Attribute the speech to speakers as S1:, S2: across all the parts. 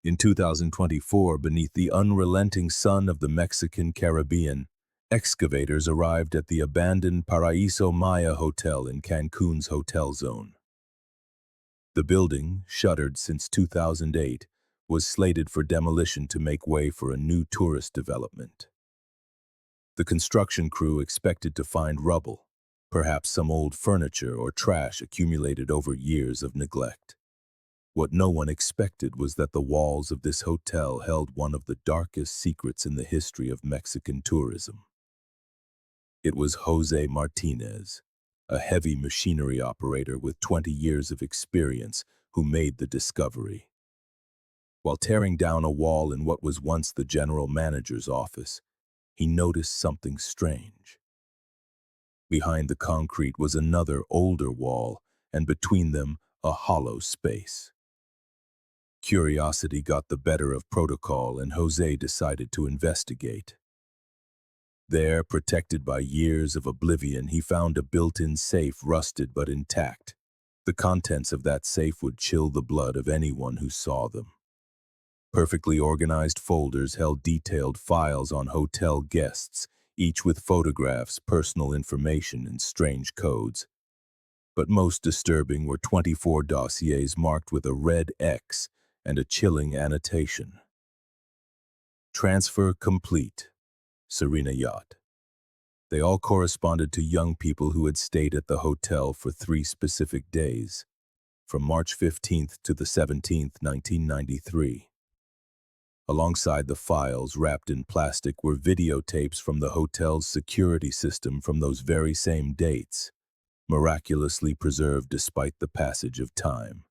S1: In 2024, beneath the unrelenting sun of the Mexican Caribbean, excavators arrived at the abandoned Paraíso Maya Hotel in Cancun's hotel zone. The building, shuttered since 2008, was slated for demolition to make way for a new tourist development. The construction crew expected to find rubble, perhaps some old furniture or trash accumulated over years of neglect. What no one expected was that the walls of this hotel held one of the darkest secrets in the history of Mexican tourism. It was Jose Martinez, a heavy machinery operator with 20 years of experience, who made the discovery. While tearing down a wall in what was once the general manager's office, he noticed something strange. Behind the concrete was another, older wall, and between them, a hollow space. Curiosity got the better of protocol, and Jose decided to investigate. There, protected by years of oblivion, he found a built-in safe, rusted but intact. The contents of that safe would chill the blood of anyone who saw them. Perfectly organized folders held detailed files on hotel guests, each with photographs, personal information, and strange codes. But most disturbing were 24 dossiers marked with a red X and a chilling annotation. Transfer complete. Serena Yacht. They all corresponded to young people who had stayed at the hotel for 3 specific days, from March 15th to the 17th, 1993. Alongside the files, wrapped in plastic, were videotapes from the hotel's security system from those very same dates, miraculously preserved despite the passage of time.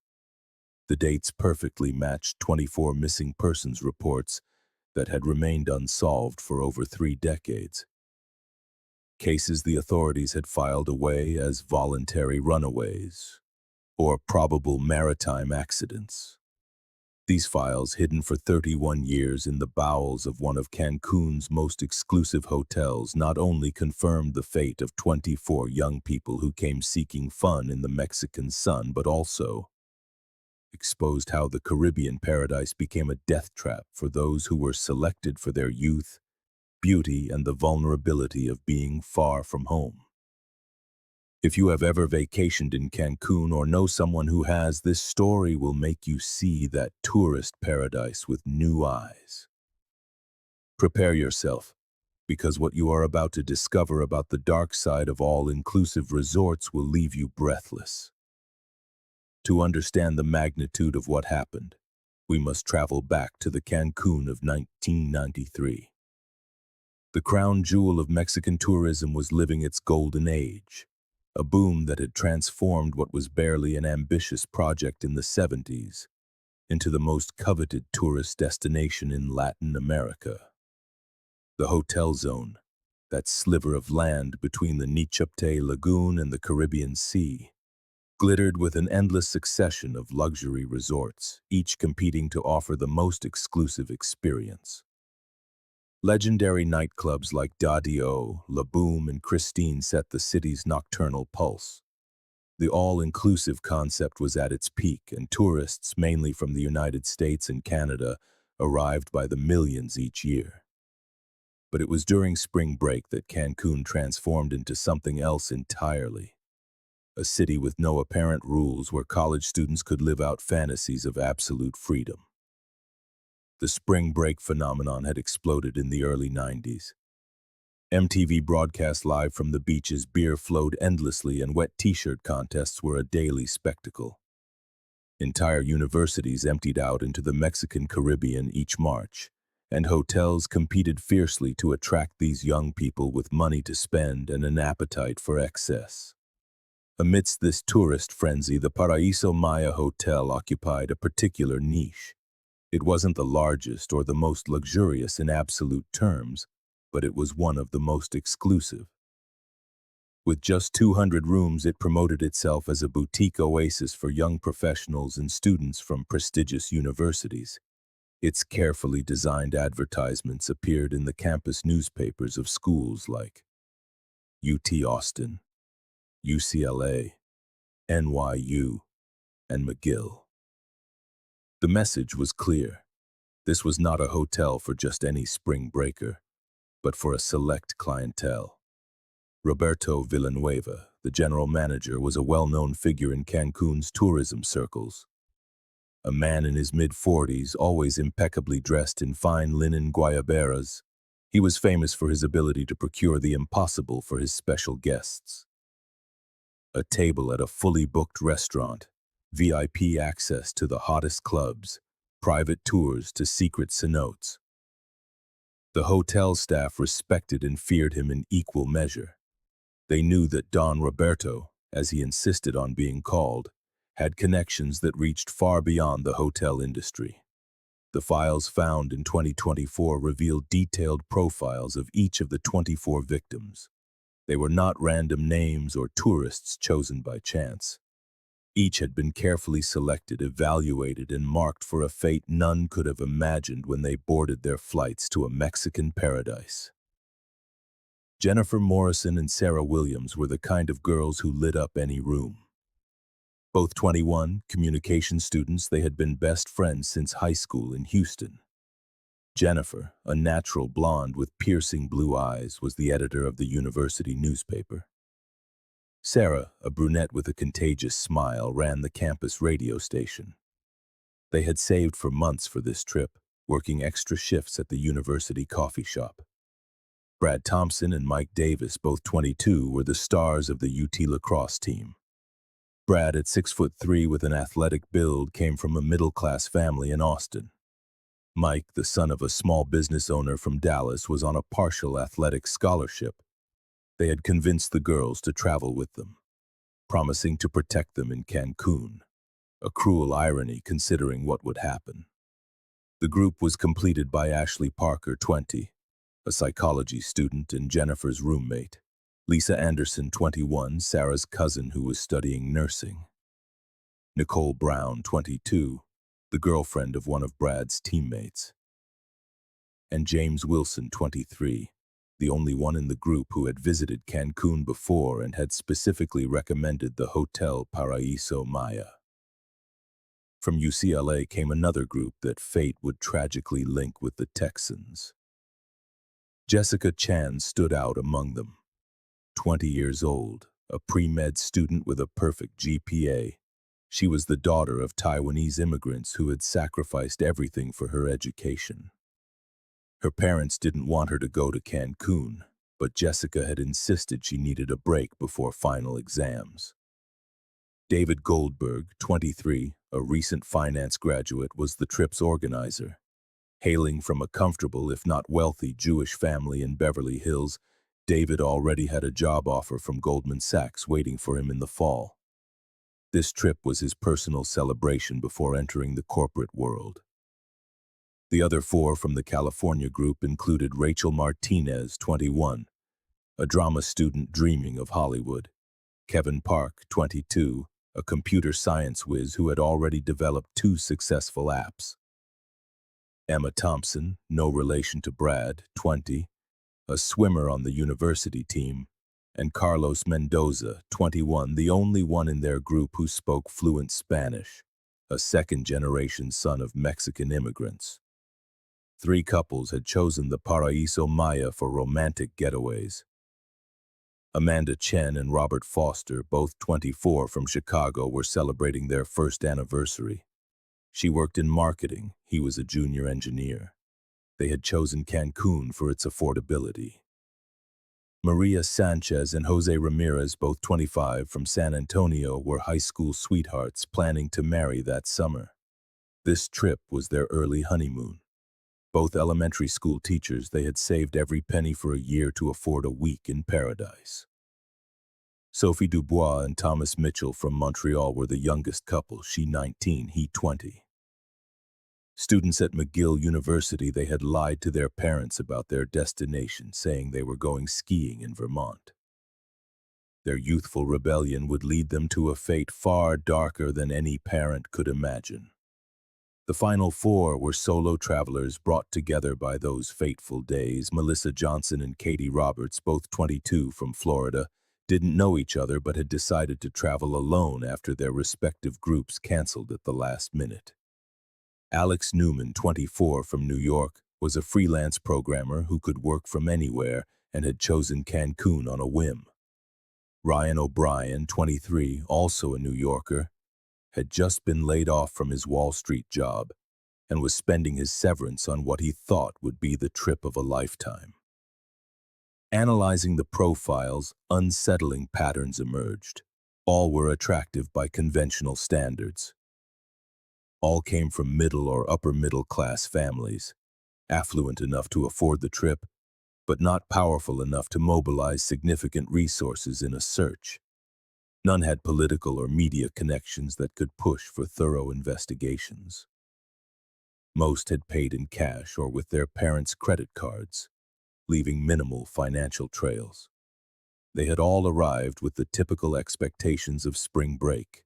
S1: The dates perfectly matched 24 missing persons reports that had remained unsolved for over 3 decades. Cases the authorities had filed away as voluntary runaways or probable maritime accidents. These files, hidden for 31 years in the bowels of one of Cancun's most exclusive hotels, not only confirmed the fate of 24 young people who came seeking fun in the Mexican sun, but also exposed how the Caribbean paradise became a death trap for those who were selected for their youth, beauty, and the vulnerability of being far from home. If you have ever vacationed in Cancun or know someone who has, this story will make you see that tourist paradise with new eyes. Prepare yourself, because what you are about to discover about the dark side of all-inclusive resorts will leave you breathless. To understand the magnitude of what happened, we must travel back to the Cancun of 1993. The crown jewel of Mexican tourism was living its golden age, a boom that had transformed what was barely an ambitious project in the 70s into the most coveted tourist destination in Latin America. The Hotel Zone, that sliver of land between the Nichupte Lagoon and the Caribbean Sea, glittered with an endless succession of luxury resorts, each competing to offer the most exclusive experience. Legendary nightclubs like Dadio, La Boom, and Christine set the city's nocturnal pulse. The all-inclusive concept was at its peak, and tourists, mainly from the United States and Canada, arrived by the millions each year. But it was during spring break that Cancun transformed into something else entirely. A city with no apparent rules where college students could live out fantasies of absolute freedom. The spring break phenomenon had exploded in the early 90s. MTV broadcast live from the beaches, beer flowed endlessly, and wet t-shirt contests were a daily spectacle. Entire universities emptied out into the Mexican Caribbean each March, and hotels competed fiercely to attract these young people with money to spend and an appetite for excess. Amidst this tourist frenzy, the Paraíso Maya Hotel occupied a particular niche. It wasn't the largest or the most luxurious in absolute terms, but it was one of the most exclusive. With just 200 rooms, it promoted itself as a boutique oasis for young professionals and students from prestigious universities. Its carefully designed advertisements appeared in the campus newspapers of schools like UT Austin, UCLA, NYU, and McGill. The message was clear: This was not a hotel for just any spring breaker, but for a select clientele. Roberto Villanueva, the general manager, was a well-known figure in Cancun's tourism circles. A man in his mid-40s, always impeccably dressed in fine linen guayaberas, he was famous for his ability to procure the impossible for his special guests. A table at a fully booked restaurant, VIP access to the hottest clubs, private tours to secret cenotes. The hotel staff respected and feared him in equal measure. They knew that Don Roberto, as he insisted on being called, had connections that reached far beyond the hotel industry. The files found in 2024 revealed detailed profiles of each of the 24 victims. They were not random names or tourists chosen by chance. Each had been carefully selected, evaluated, and marked for a fate none could have imagined when they boarded their flights to a Mexican paradise. Jennifer Morrison and Sarah Williams were the kind of girls who lit up any room. Both 21, communication students, they had been best friends since high school in Houston. Jennifer, a natural blonde with piercing blue eyes, was the editor of the university newspaper. Sarah, a brunette with a contagious smile, ran the campus radio station. They had saved for months for this trip, working extra shifts at the university coffee shop. Brad Thompson and Mike Davis, both 22, were the stars of the UT lacrosse team. Brad, at 6'3" with an athletic build, came from a middle-class family in Austin. Mike, the son of a small business owner from Dallas, was on a partial athletic scholarship. They had convinced the girls to travel with them, promising to protect them in Cancun, a cruel irony considering what would happen. The group was completed by Ashley Parker, 20, a psychology student and Jennifer's roommate, Lisa Anderson, 21, Sarah's cousin who was studying nursing, Nicole Brown, 22, the girlfriend of one of Brad's teammates, and James Wilson, 23, the only one in the group who had visited Cancun before and had specifically recommended the Hotel Paraíso Maya. From UCLA came another group that fate would tragically link with the Texans. Jessica Chan stood out among them. 20 years old, a pre-med student with a perfect GPA, she was the daughter of Taiwanese immigrants who had sacrificed everything for her education. Her parents didn't want her to go to Cancun, but Jessica had insisted she needed a break before final exams. David Goldberg, 23, a recent finance graduate, was the trip's organizer. Hailing from a comfortable, if not wealthy, Jewish family in Beverly Hills, David already had a job offer from Goldman Sachs waiting for him in the fall. This trip was his personal celebration before entering the corporate world. The other four from the California group included Rachel Martinez, 21, a drama student dreaming of Hollywood, Kevin Park, 22, a computer science whiz who had already developed 2 successful apps, Emma Thompson, no relation to Brad, 20, a swimmer on the university team, and Carlos Mendoza, 21, the only one in their group who spoke fluent Spanish, a second-generation son of Mexican immigrants. 3 couples had chosen the Paraíso Maya for romantic getaways. Amanda Chen and Robert Foster, both 24 from Chicago, were celebrating their first anniversary. She worked in marketing, he was a junior engineer. They had chosen Cancun for its affordability. Maria Sanchez and Jose Ramirez, both 25 from San Antonio, were high school sweethearts planning to marry that summer. This trip was their early honeymoon. Both elementary school teachers, they had saved every penny for a year to afford a week in paradise. Sophie Dubois and Thomas Mitchell from Montreal were the youngest couple, she 19, he 20. Students at McGill University, they had lied to their parents about their destination, saying they were going skiing in Vermont. Their youthful rebellion would lead them to a fate far darker than any parent could imagine. The final 4 were solo travelers brought together by those fateful days. Melissa Johnson and Katie Roberts, both 22 from Florida, didn't know each other but had decided to travel alone after their respective groups canceled at the last minute. Alex Newman, 24, from New York, was a freelance programmer who could work from anywhere and had chosen Cancun on a whim. Ryan O'Brien, 23, also a New Yorker, had just been laid off from his Wall Street job and was spending his severance on what he thought would be the trip of a lifetime. Analyzing the profiles, unsettling patterns emerged. All were attractive by conventional standards. All came from middle or upper middle class families, affluent enough to afford the trip, but not powerful enough to mobilize significant resources in a search. None had political or media connections that could push for thorough investigations. Most had paid in cash or with their parents' credit cards, leaving minimal financial trails. They had all arrived with the typical expectations of spring break: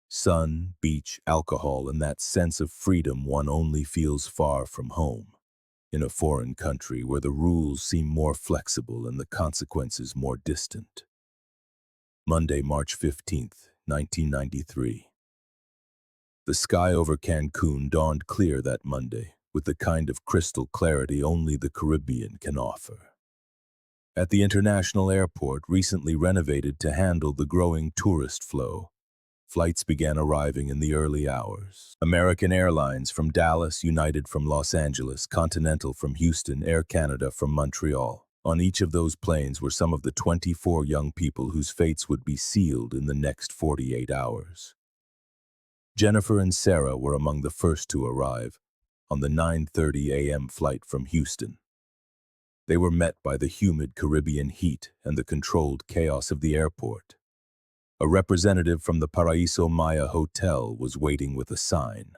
S1: sun, beach, alcohol, and that sense of freedom one only feels far from home, in a foreign country where the rules seem more flexible and the consequences more distant. Monday, March 15th, 1993. The sky over Cancun dawned clear that Monday, with the kind of crystal clarity only the Caribbean can offer. At the international airport, recently renovated to handle the growing tourist flow, flights began arriving in the early hours. American Airlines from Dallas, United from Los Angeles, Continental from Houston, Air Canada from Montreal. On each of those planes were some of the 24 young people whose fates would be sealed in the next 48 hours. Jennifer and Sarah were among the first to arrive on the 9:30 a.m. flight from Houston. They were met by the humid Caribbean heat and the controlled chaos of the airport. A representative from the Paraíso Maya Hotel was waiting with a sign,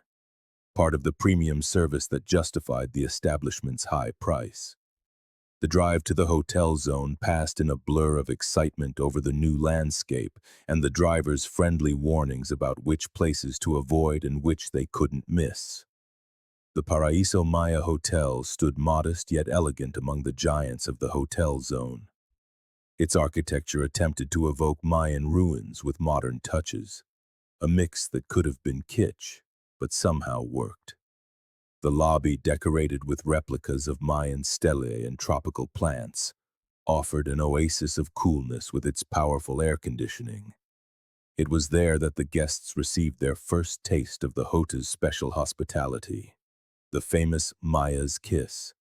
S1: part of the premium service that justified the establishment's high price. The drive to the hotel zone passed in a blur of excitement over the new landscape and the driver's friendly warnings about which places to avoid and which they couldn't miss. The Paraíso Maya Hotel stood modest yet elegant among the giants of the hotel zone. Its architecture attempted to evoke Mayan ruins with modern touches, a mix that could have been kitsch, but somehow worked. The lobby, decorated with replicas of Mayan stelae and tropical plants, offered an oasis of coolness with its powerful air conditioning. It was there that the guests received their first taste of the hotel's special hospitality, the famous Maya's Kiss,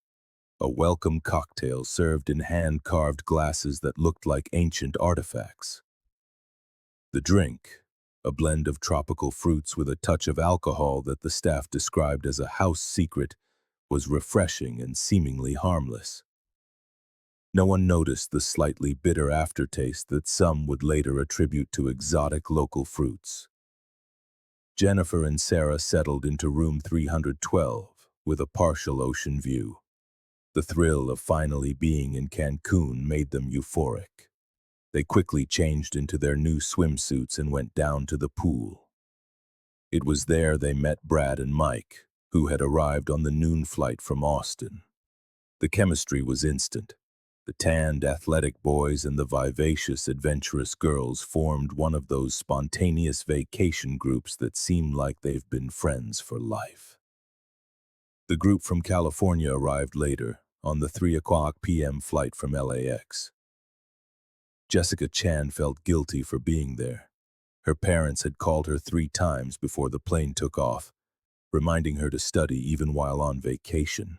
S1: a welcome cocktail served in hand-carved glasses that looked like ancient artifacts. The drink, a blend of tropical fruits with a touch of alcohol that the staff described as a house secret, was refreshing and seemingly harmless. No one noticed the slightly bitter aftertaste that some would later attribute to exotic local fruits. Jennifer and Sarah settled into room 312 with a partial ocean view. The thrill of finally being in Cancun made them euphoric. They quickly changed into their new swimsuits and went down to the pool. It was there they met Brad and Mike, who had arrived on the noon flight from Austin. The chemistry was instant. The tanned, athletic boys and the vivacious, adventurous girls formed one of those spontaneous vacation groups that seem like they've been friends for life. The group from California arrived later, on the 3 p.m. flight from LAX. Jessica Chan felt guilty for being there. Her parents had called her 3 times before the plane took off, reminding her to study even while on vacation.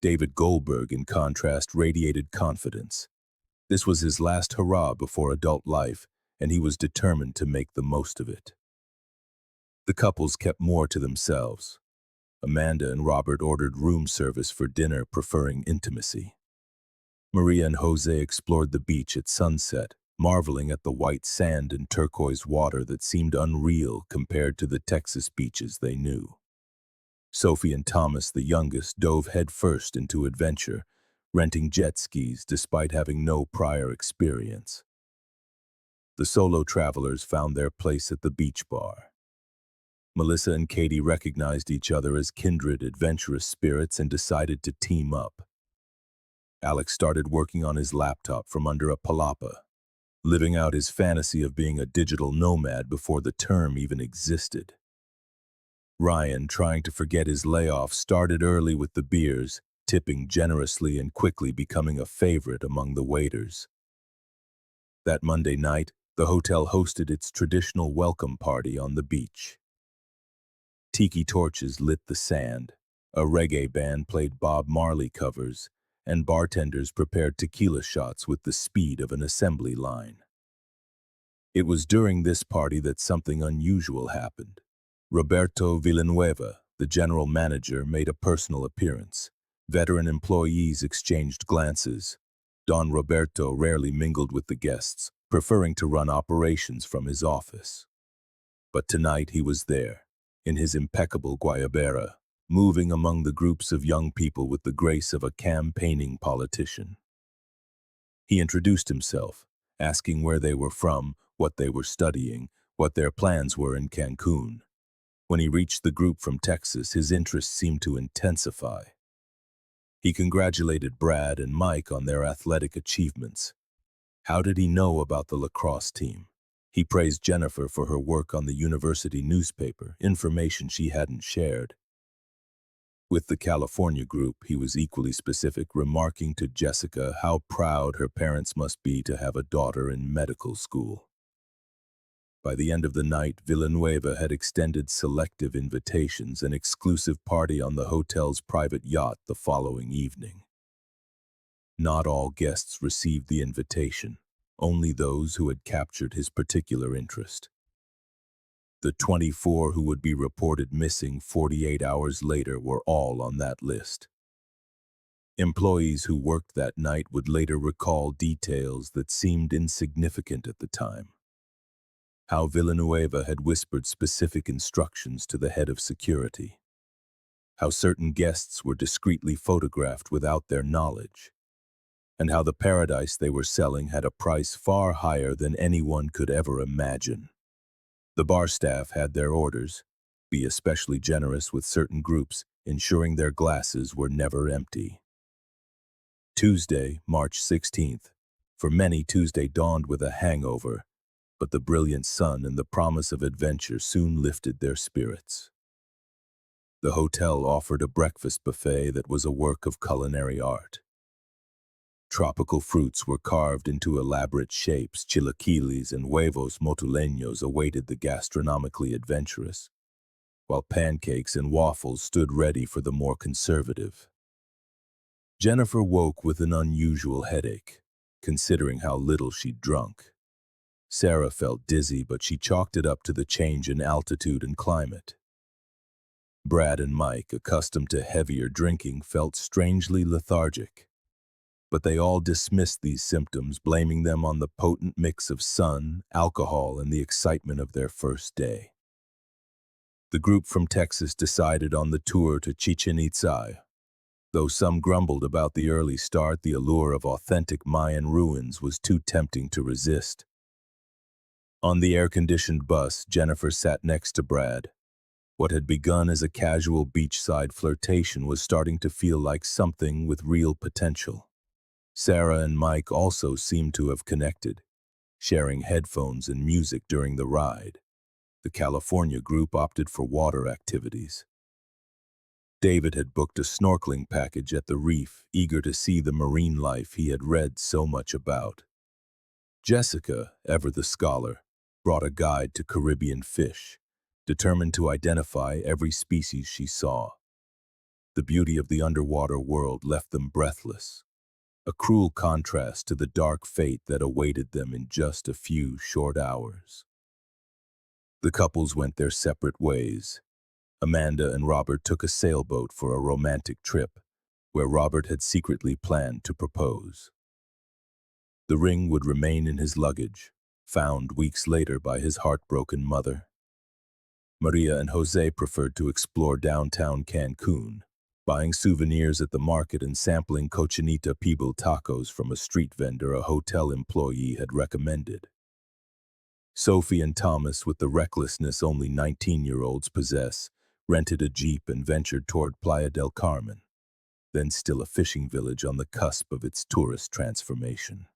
S1: David Goldberg, in contrast, radiated confidence. This was his last hurrah before adult life, and he was determined to make the most of it. The couples kept more to themselves. Amanda and Robert ordered room service for dinner, preferring intimacy. Maria and Jose explored the beach at sunset, marveling at the white sand and turquoise water that seemed unreal compared to the Texas beaches they knew. Sophie and Thomas, the youngest, dove headfirst into adventure, renting jet skis despite having no prior experience. The solo travelers found their place at the beach bar. Melissa and Katie recognized each other as kindred, adventurous spirits and decided to team up. Alex started working on his laptop from under a palapa, living out his fantasy of being a digital nomad before the term even existed. Ryan, trying to forget his layoff, started early with the beers, tipping generously and quickly becoming a favorite among the waiters. That Monday night, the hotel hosted its traditional welcome party on the beach. Tiki torches lit the sand, a reggae band played Bob Marley covers, and bartenders prepared tequila shots with the speed of an assembly line. It was during this party that something unusual happened. Roberto Villanueva, the general manager, made a personal appearance. Veteran employees exchanged glances. Don Roberto rarely mingled with the guests, preferring to run operations from his office. But tonight he was there, in his impeccable guayabera, moving among the groups of young people with the grace of a campaigning politician. He introduced himself, asking where they were from, what they were studying, what their plans were in Cancun. When he reached the group from Texas, his interest seemed to intensify. He congratulated Brad and Mike on their athletic achievements. How did he know about the lacrosse team? He praised Jennifer for her work on the university newspaper, information she hadn't shared. With the California group, he was equally specific, remarking to Jessica how proud her parents must be to have a daughter in medical school. By the end of the night, Villanueva had extended selective invitations, an exclusive party on the hotel's private yacht the following evening. Not all guests received the invitation, only those who had captured his particular interest. The 24 who would be reported missing 48 hours later were all on that list. Employees who worked that night would later recall details that seemed insignificant at the time. How Villanueva had whispered specific instructions to the head of security. How certain guests were discreetly photographed without their knowledge. And how the paradise they were selling had a price far higher than anyone could ever imagine. The bar staff had their orders: be especially generous with certain groups, ensuring their glasses were never empty. Tuesday, March 16th. For many, Tuesday dawned with a hangover, but the brilliant sun and the promise of adventure soon lifted their spirits. The hotel offered a breakfast buffet that was a work of culinary art. Tropical fruits were carved into elaborate shapes. Chilaquiles and huevos motuleños awaited the gastronomically adventurous, while pancakes and waffles stood ready for the more conservative. Jennifer woke with an unusual headache, considering how little she'd drunk. Sarah felt dizzy, but she chalked it up to the change in altitude and climate. Brad and Mike, accustomed to heavier drinking, felt strangely lethargic. But they all dismissed these symptoms, blaming them on the potent mix of sun, alcohol, and the excitement of their first day. The group from Texas decided on the tour to Chichen Itza. Though some grumbled about the early start, the allure of authentic Mayan ruins was too tempting to resist. On the air-conditioned bus, Jennifer sat next to Brad. What had begun as a casual beachside flirtation was starting to feel like something with real potential. Sarah and Mike also seemed to have connected, sharing headphones and music during the ride. The California group opted for water activities. David had booked a snorkeling package at the reef, eager to see the marine life he had read so much about. Jessica, ever the scholar, brought a guide to Caribbean fish, determined to identify every species she saw. The beauty of the underwater world left them breathless, a cruel contrast to the dark fate that awaited them in just a few short hours. The couples went their separate ways. Amanda and Robert took a sailboat for a romantic trip, where Robert had secretly planned to propose. The ring would remain in his luggage, found weeks later by his heartbroken mother. Maria and Jose preferred to explore downtown Cancun, buying souvenirs at the market and sampling cochinita pibil tacos from a street vendor a hotel employee had recommended. Sophie and Thomas, with the recklessness only 19-year-olds possess, rented a Jeep and ventured toward Playa del Carmen, then still a fishing village on the cusp of its tourist transformation.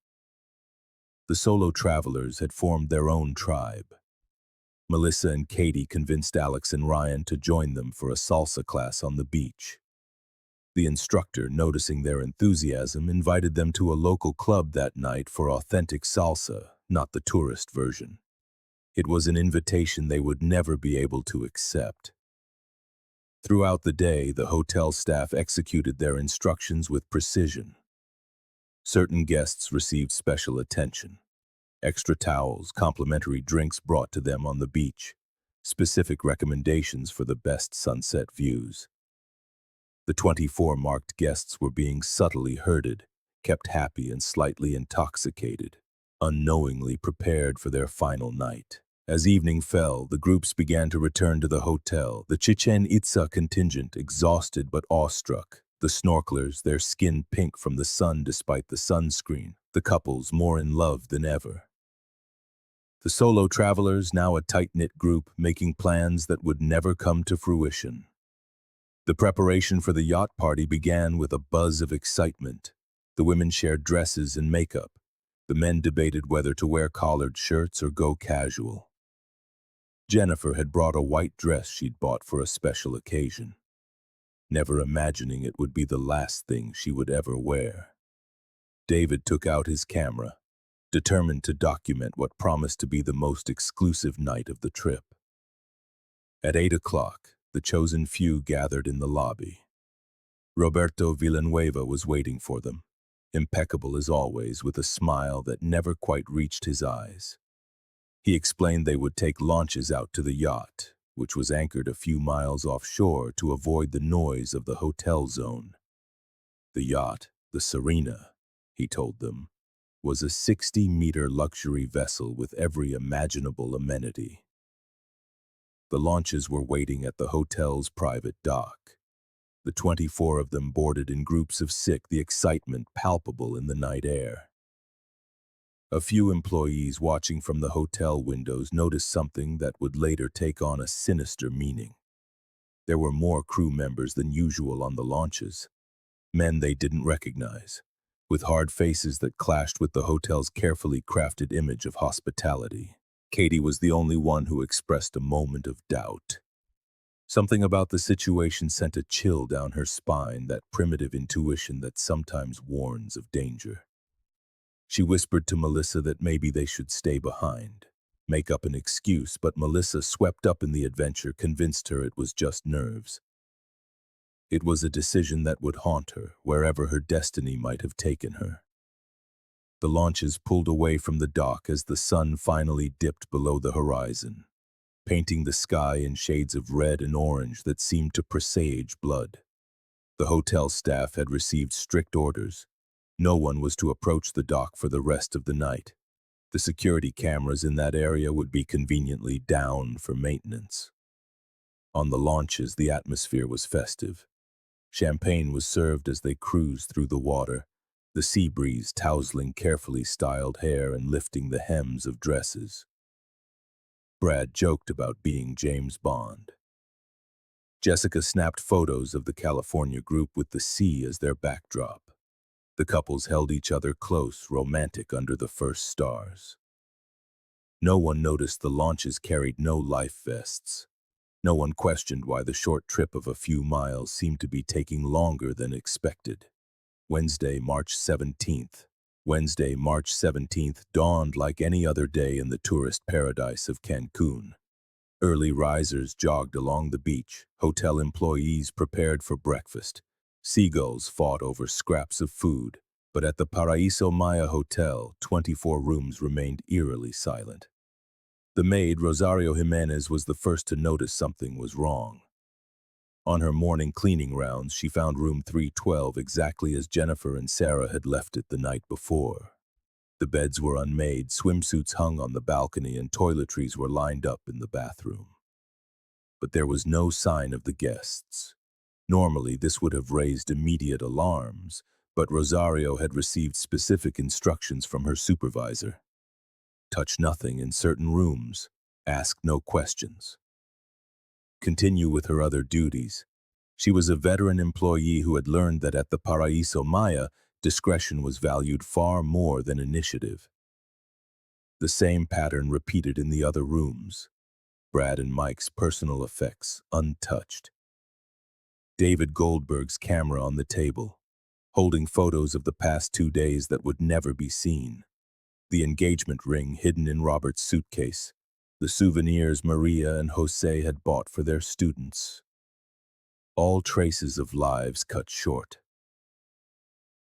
S1: The solo travelers had formed their own tribe. Melissa and Katie convinced Alex and Ryan to join them for a salsa class on the beach. The instructor, noticing their enthusiasm, invited them to a local club that night for authentic salsa, not the tourist version. It was an invitation they would never be able to accept. Throughout the day, the hotel staff executed their instructions with precision. Certain guests received special attention. Extra towels, complimentary drinks brought to them on the beach, specific recommendations for the best sunset views. The 24 marked guests were being subtly herded, kept happy and slightly intoxicated, unknowingly prepared for their final night. As evening fell, the groups began to return to the hotel, the Chichen Itza contingent exhausted but awestruck, the snorkelers, their skin pink from the sun despite the sunscreen, the couples more in love than ever. The solo travelers, now a tight-knit group, making plans that would never come to fruition. The preparation for the yacht party began with a buzz of excitement. The women shared dresses and makeup. The men debated whether to wear collared shirts or go casual. Jennifer had brought a white dress she'd bought for a special occasion, never imagining it would be the last thing she would ever wear. David took out his camera, determined to document what promised to be the most exclusive night of the trip. At 8 o'clock, the chosen few gathered in the lobby. Roberto Villanueva was waiting for them, impeccable as always, with a smile that never quite reached his eyes. He explained they would take launches out to the yacht, which was anchored a few miles offshore to avoid the noise of the hotel zone. The yacht, the Serena, he told them, was a 60-meter luxury vessel with every imaginable amenity. The launches were waiting at the hotel's private dock. The 24 of them boarded in groups of 6, the excitement palpable in the night air. A few employees watching from the hotel windows noticed something that would later take on a sinister meaning. There were more crew members than usual on the launches, men they didn't recognize, with hard faces that clashed with the hotel's carefully crafted image of hospitality. Katie was the only one who expressed a moment of doubt. Something about the situation sent a chill down her spine, that primitive intuition that sometimes warns of danger. She whispered to Melissa that maybe they should stay behind, make up an excuse, but Melissa, swept up in the adventure, convinced her it was just nerves. It was a decision that would haunt her, wherever her destiny might have taken her. The launches pulled away from the dock as the sun finally dipped below the horizon, painting the sky in shades of red and orange that seemed to presage blood. The hotel staff had received strict orders. No one was to approach the dock for the rest of the night. The security cameras in that area would be conveniently down for maintenance. On the launches, the atmosphere was festive. Champagne was served as they cruised through the water, the sea breeze tousling carefully styled hair and lifting the hems of dresses. Brad joked about being James Bond. Jessica snapped photos of the California group with the sea as their backdrop. The couples held each other close, romantic under the first stars. No one noticed the launches carried no life vests. No one questioned why the short trip of a few miles seemed to be taking longer than expected. Wednesday, March 17th. Wednesday, March 17th dawned like any other day in the tourist paradise of Cancún. Early risers jogged along the beach, hotel employees prepared for breakfast. Seagulls fought over scraps of food, but at the Paraíso Maya Hotel, 24 rooms remained eerily silent. The maid, Rosario Jimenez, was the first to notice something was wrong. On her morning cleaning rounds, she found room 312 exactly as Jennifer and Sarah had left it the night before. The beds were unmade, swimsuits hung on the balcony, and toiletries were lined up in the bathroom. But there was no sign of the guests. Normally, this would have raised immediate alarms, but Rosario had received specific instructions from her supervisor. Touch nothing in certain rooms. Ask no questions. Continue with her other duties. She was a veteran employee who had learned that at the Paraíso Maya, discretion was valued far more than initiative. The same pattern repeated in the other rooms. Brad and Mike's personal effects untouched. David Goldberg's camera on the table, holding photos of the past 2 days that would never be seen. The engagement ring hidden in Robert's suitcase. The souvenirs Maria and Jose had bought for their students. All traces of lives cut short.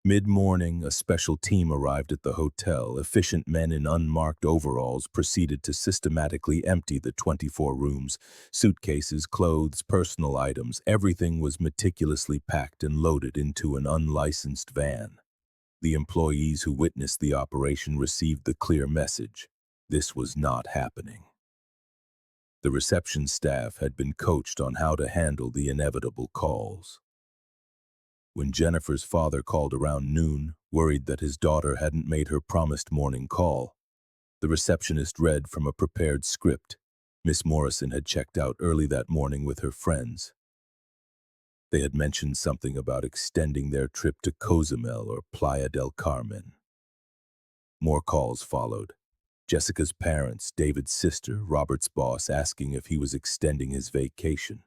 S1: Mid-morning, a special team arrived at the hotel. Efficient men in unmarked overalls proceeded to systematically empty the 24 rooms. Suitcases, clothes, personal items, everything was meticulously packed and loaded into an unlicensed van. The employees who witnessed the operation received the clear message: this was not happening. The reception staff had been coached on how to handle the inevitable calls. When Jennifer's father called around noon, worried that his daughter hadn't made her promised morning call, the receptionist read from a prepared script. Miss Morrison had checked out early that morning with her friends. They had mentioned something about extending their trip to Cozumel or Playa del Carmen. More calls followed. Jessica's parents, David's sister, Robert's boss, asking if he was extending his vacation.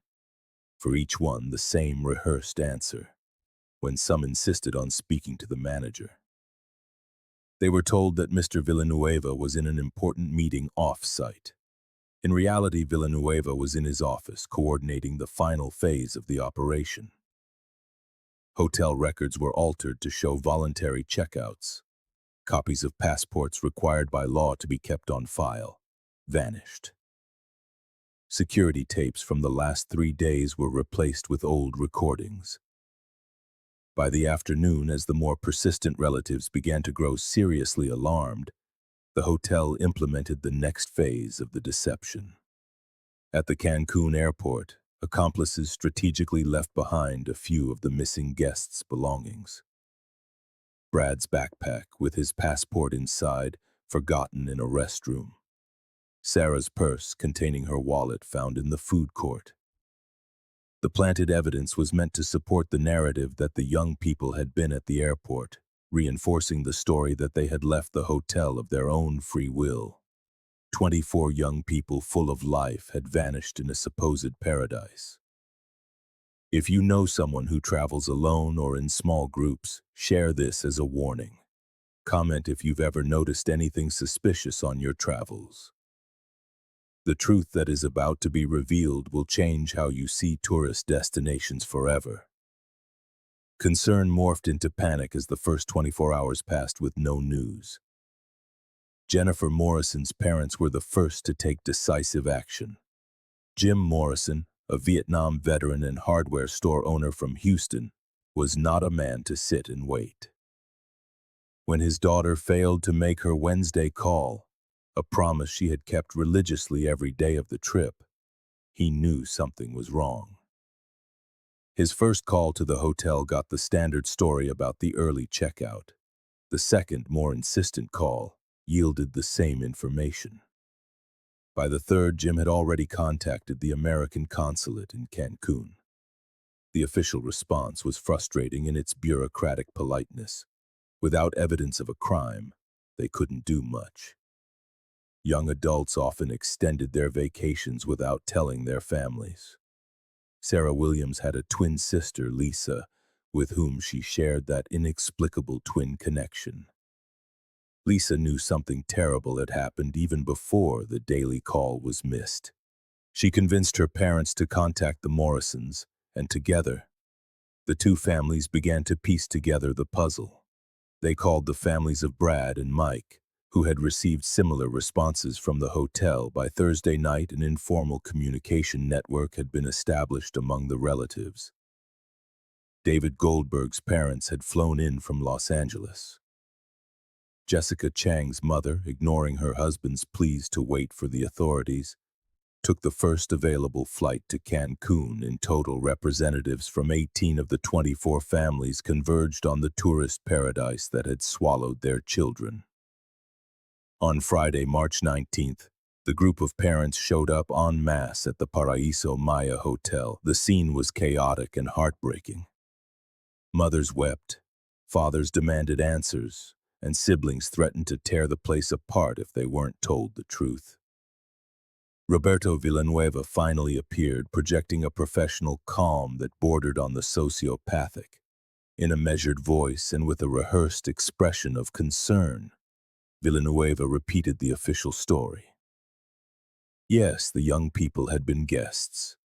S1: For each one, the same rehearsed answer, when some insisted on speaking to the manager. They were told that Mr. Villanueva was in an important meeting off-site. In reality, Villanueva was in his office coordinating the final phase of the operation. Hotel records were altered to show voluntary checkouts. Copies of passports required by law to be kept on file vanished. Security tapes from the last 3 days were replaced with old recordings. By the afternoon, as the more persistent relatives began to grow seriously alarmed, the hotel implemented the next phase of the deception. At the Cancún airport, accomplices strategically left behind a few of the missing guests' belongings. Brad's backpack, with his passport inside, forgotten in a restroom. Sarah's purse containing her wallet found in the food court. The planted evidence was meant to support the narrative that the young people had been at the airport, reinforcing the story that they had left the hotel of their own free will. 24 young people full of life had vanished in a supposed paradise. If you know someone who travels alone or in small groups, share this as a warning. Comment if you've ever noticed anything suspicious on your travels. The truth that is about to be revealed will change how you see tourist destinations forever. Concern morphed into panic as the first 24 hours passed with no news. Jennifer Morrison's parents were the first to take decisive action. Jim Morrison, a Vietnam veteran and hardware store owner from Houston, was not a man to sit and wait. When his daughter failed to make her Wednesday call, a promise she had kept religiously every day of the trip, he knew something was wrong. His first call to the hotel got the standard story about the early checkout. The second, more insistent call yielded the same information. By the third, Jim had already contacted the American consulate in Cancun. The official response was frustrating in its bureaucratic politeness. Without evidence of a crime, they couldn't do much. Young adults often extended their vacations without telling their families. Sarah Williams had a twin sister, Lisa, with whom she shared that inexplicable twin connection. Lisa knew something terrible had happened even before the daily call was missed. She convinced her parents to contact the Morrisons, and together, the two families began to piece together the puzzle. They called the families of Brad and Mike, who had received similar responses from the hotel. By Thursday night, an informal communication network had been established among the relatives. David Goldberg's parents had flown in from Los Angeles. Jessica Chang's mother, ignoring her husband's pleas to wait for the authorities, took the first available flight to Cancun. In total, representatives from 18 of the 24 families converged on the tourist paradise that had swallowed their children. On Friday, March 19th, the group of parents showed up en masse at the Paraíso Maya Hotel. The scene was chaotic and heartbreaking. Mothers wept, fathers demanded answers, and siblings threatened to tear the place apart if they weren't told the truth. Roberto Villanueva finally appeared, projecting a professional calm that bordered on the sociopathic. In a measured voice and with a rehearsed expression of concern, Villanueva repeated the official story. Yes, the young people had been guests.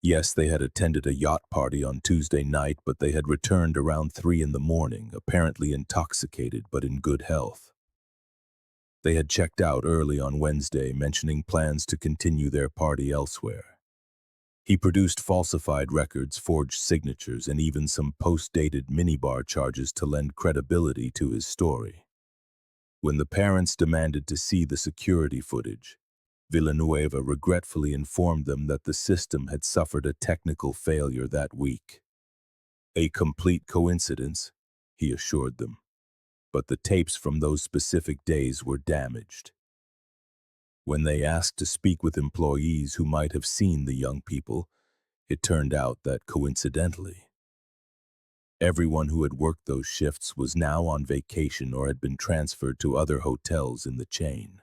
S1: Yes, they had attended a yacht party on Tuesday night, but they had returned around 3 in the morning, apparently intoxicated but in good health. They had checked out early on Wednesday, mentioning plans to continue their party elsewhere. He produced falsified records, forged signatures, and even some post-dated minibar charges to lend credibility to his story. When the parents demanded to see the security footage, Villanueva regretfully informed them that the system had suffered a technical failure that week. A complete coincidence, he assured them, but the tapes from those specific days were damaged. When they asked to speak with employees who might have seen the young people, it turned out that, coincidentally, everyone who had worked those shifts was now on vacation or had been transferred to other hotels in the chain.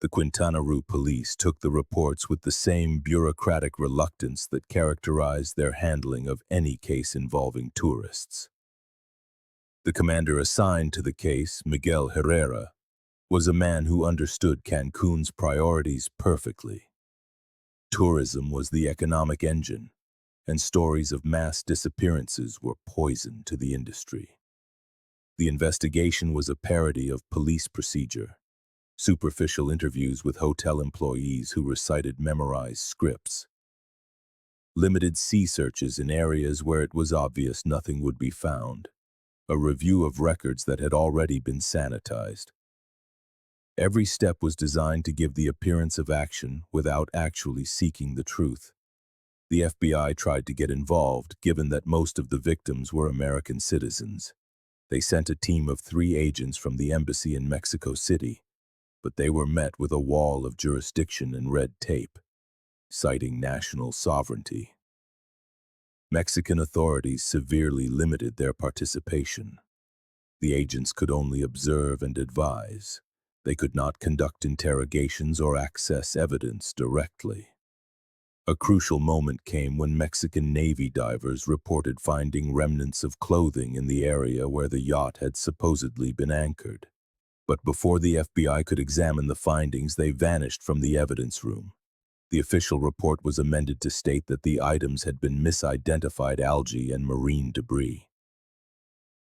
S1: The Quintana Roo police took the reports with the same bureaucratic reluctance that characterized their handling of any case involving tourists. The commander assigned to the case, Miguel Herrera, was a man who understood Cancun's priorities perfectly. Tourism was the economic engine, and stories of mass disappearances were poison to the industry. The investigation was a parody of police procedure, superficial interviews with hotel employees who recited memorized scripts, limited sea searches in areas where it was obvious nothing would be found, a review of records that had already been sanitized. Every step was designed to give the appearance of action without actually seeking the truth. The FBI tried to get involved, given that most of the victims were American citizens. They sent a team of 3 agents from the embassy in Mexico City, but they were met with a wall of jurisdiction and red tape, citing national sovereignty. Mexican authorities severely limited their participation. The agents could only observe and advise. They could not conduct interrogations or access evidence directly. A crucial moment came when Mexican Navy divers reported finding remnants of clothing in the area where the yacht had supposedly been anchored. But before the FBI could examine the findings, they vanished from the evidence room. The official report was amended to state that the items had been misidentified algae and marine debris.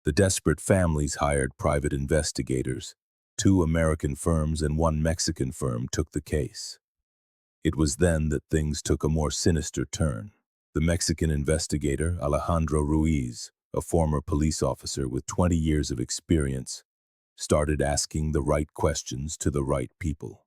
S1: The desperate families hired private investigators. 2 American firms and 1 Mexican firm took the case. It was then that things took a more sinister turn. The Mexican investigator, Alejandro Ruiz, a former police officer with 20 years of experience, started asking the right questions to the right people.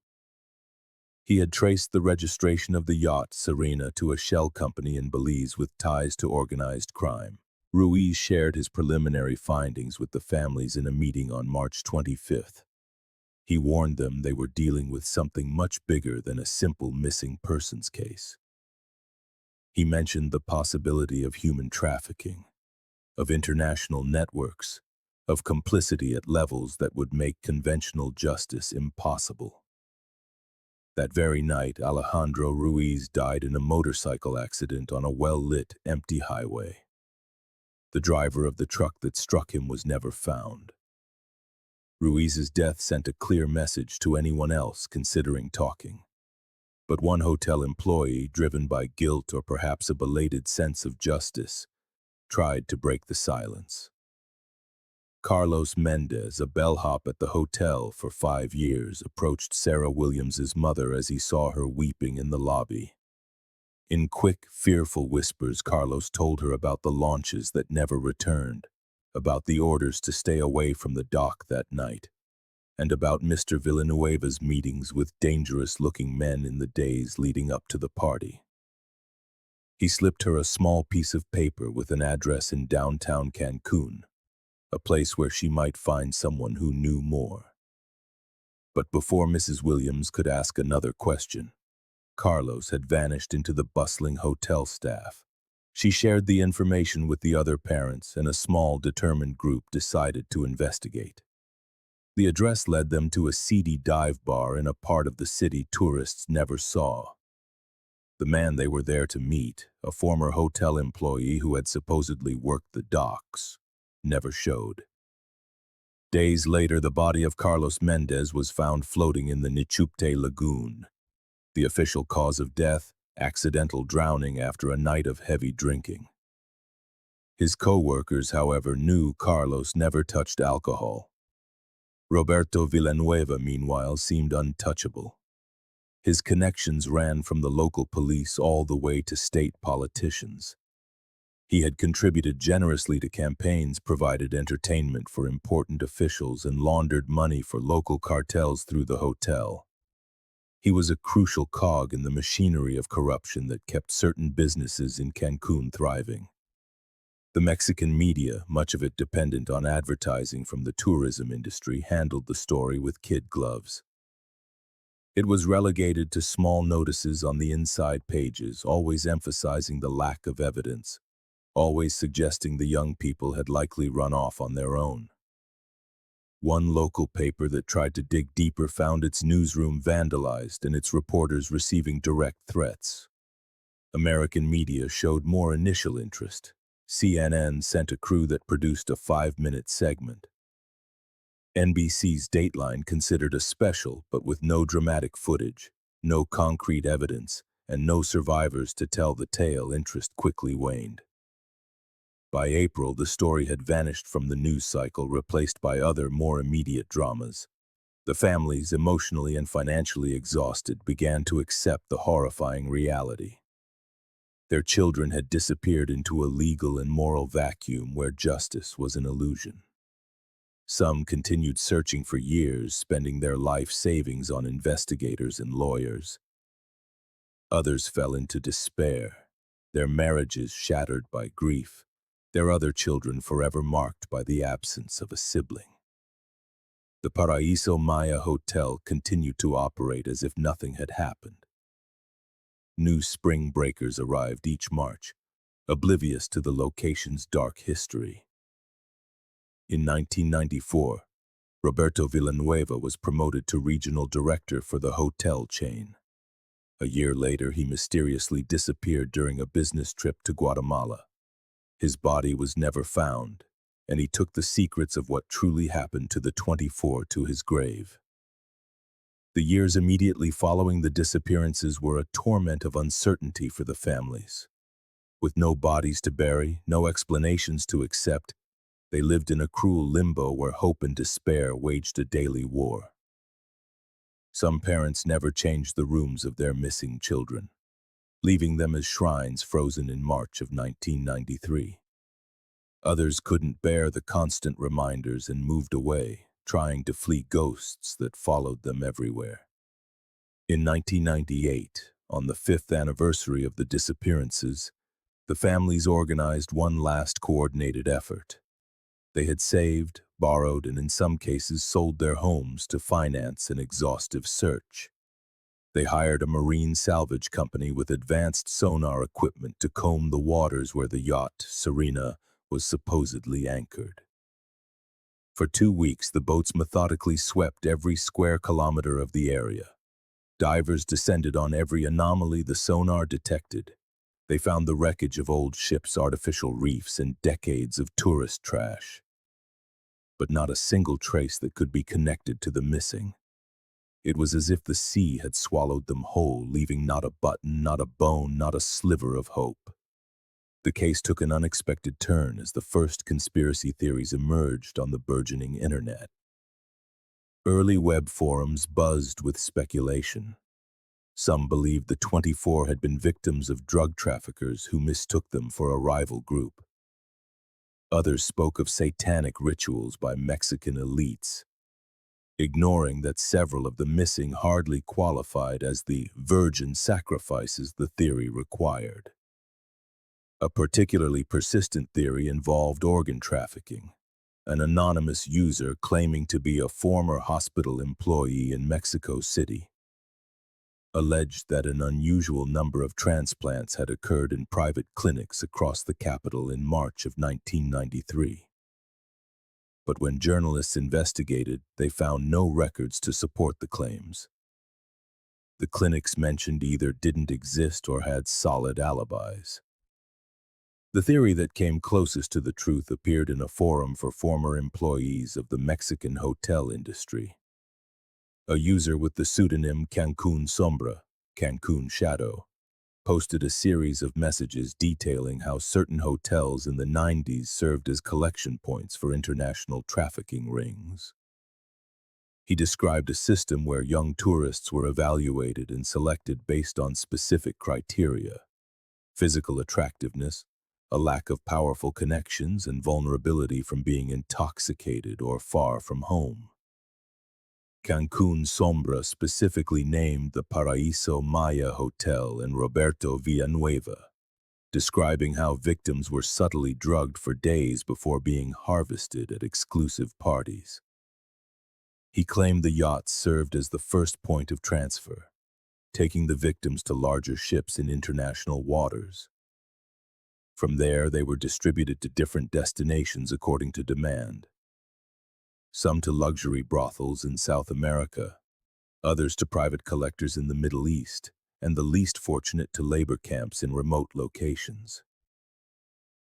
S1: He had traced the registration of the yacht Serena to a shell company in Belize with ties to organized crime. Ruiz shared his preliminary findings with the families in a meeting on March 25th. He warned them they were dealing with something much bigger than a simple missing persons case. He mentioned the possibility of human trafficking, of international networks, of complicity at levels that would make conventional justice impossible. That very night, Alejandro Ruiz died in a motorcycle accident on a well-lit, empty highway. The driver of the truck that struck him was never found. Ruiz's death sent a clear message to anyone else considering talking. But one hotel employee, driven by guilt or perhaps a belated sense of justice, tried to break the silence. Carlos Mendez, a bellhop at the hotel for 5 years, approached Sarah Williams's mother as he saw her weeping in the lobby. In quick, fearful whispers, Carlos told her about the launches that never returned, about the orders to stay away from the dock that night, and about Mr. Villanueva's meetings with dangerous-looking men in the days leading up to the party. He slipped her a small piece of paper with an address in downtown Cancun, a place where she might find someone who knew more. But before Mrs. Williams could ask another question, Carlos had vanished into the bustling hotel staff. She shared the information with the other parents, and a small, determined group decided to investigate. The address led them to a seedy dive bar in a part of the city tourists never saw. The man they were there to meet, a former hotel employee who had supposedly worked the docks, never showed. Days later, the body of Carlos Mendez was found floating in the Nechupte Lagoon. The official cause of death, accidental drowning after a night of heavy drinking. His co-workers, however, knew Carlos never touched alcohol. Roberto Villanueva, meanwhile, seemed untouchable. His connections ran from the local police all the way to state politicians. He had contributed generously to campaigns, provided entertainment for important officials, and laundered money for local cartels through the hotel. He was a crucial cog in the machinery of corruption that kept certain businesses in Cancún thriving. The Mexican media, much of it dependent on advertising from the tourism industry, handled the story with kid gloves. It was relegated to small notices on the inside pages, always emphasizing the lack of evidence, always suggesting the young people had likely run off on their own. One local paper that tried to dig deeper found its newsroom vandalized and its reporters receiving direct threats. American media showed more initial interest. CNN sent a crew that produced a 5-minute segment. NBC's Dateline considered a special, but with no dramatic footage, no concrete evidence, and no survivors to tell the tale. Interest quickly waned. By April, the story had vanished from the news cycle, replaced by other, more immediate dramas. The families, emotionally and financially exhausted, began to accept the horrifying reality. Their children had disappeared into a legal and moral vacuum where justice was an illusion. Some continued searching for years, spending their life savings on investigators and lawyers. Others fell into despair, their marriages shattered by grief, their other children forever marked by the absence of a sibling. The Paraíso Maya Hotel continued to operate as if nothing had happened. New spring breakers arrived each March, oblivious to the location's dark history. In 1994, Roberto Villanueva was promoted to regional director for the hotel chain. A year later, he mysteriously disappeared during a business trip to Guatemala. His body was never found, and he took the secrets of what truly happened to the 24 to his grave. The years immediately following the disappearances were a torment of uncertainty for the families. With no bodies to bury, no explanations to accept, they lived in a cruel limbo where hope and despair waged a daily war. Some parents never changed the rooms of their missing children, leaving them as shrines frozen in March of 1993. Others couldn't bear the constant reminders and moved away, trying to flee ghosts that followed them everywhere. In 1998, on the 5th anniversary of the disappearances, the families organized one last coordinated effort. They had saved, borrowed, and in some cases sold their homes to finance an exhaustive search. They hired a marine salvage company with advanced sonar equipment to comb the waters where the yacht, Serena, was supposedly anchored. For 2 weeks, the boats methodically swept every square kilometer of the area. Divers descended on every anomaly the sonar detected. They found the wreckage of old ships, artificial reefs, and decades of tourist trash. But not a single trace that could be connected to the missing. It was as if the sea had swallowed them whole, leaving not a button, not a bone, not a sliver of hope. The case took an unexpected turn as the first conspiracy theories emerged on the burgeoning internet. Early web forums buzzed with speculation. Some believed the 24 had been victims of drug traffickers who mistook them for a rival group. Others spoke of satanic rituals by Mexican elites, ignoring that several of the missing hardly qualified as the virgin sacrifices the theory required. A particularly persistent theory involved organ trafficking. An anonymous user claiming to be a former hospital employee in Mexico City alleged that an unusual number of transplants had occurred in private clinics across the capital in March of 1993. But when journalists investigated, they found no records to support the claims. The clinics mentioned either didn't exist or had solid alibis. The theory that came closest to the truth appeared in a forum for former employees of the Mexican hotel industry. A user with the pseudonym Cancún Sombra, Cancún Shadow, posted a series of messages detailing how certain hotels in the 90s served as collection points for international trafficking rings. He described a system where young tourists were evaluated and selected based on specific criteria: physical attractiveness, a lack of powerful connections, and vulnerability from being intoxicated or far from home. Cancún Sombra specifically named the Paraíso Maya Hotel in Roberto Villanueva, describing how victims were subtly drugged for days before being harvested at exclusive parties. He claimed the yachts served as the first point of transfer, taking the victims to larger ships in international waters. From there, they were distributed to different destinations according to demand. Some to luxury brothels in South America, others to private collectors in the Middle East, and the least fortunate to labor camps in remote locations.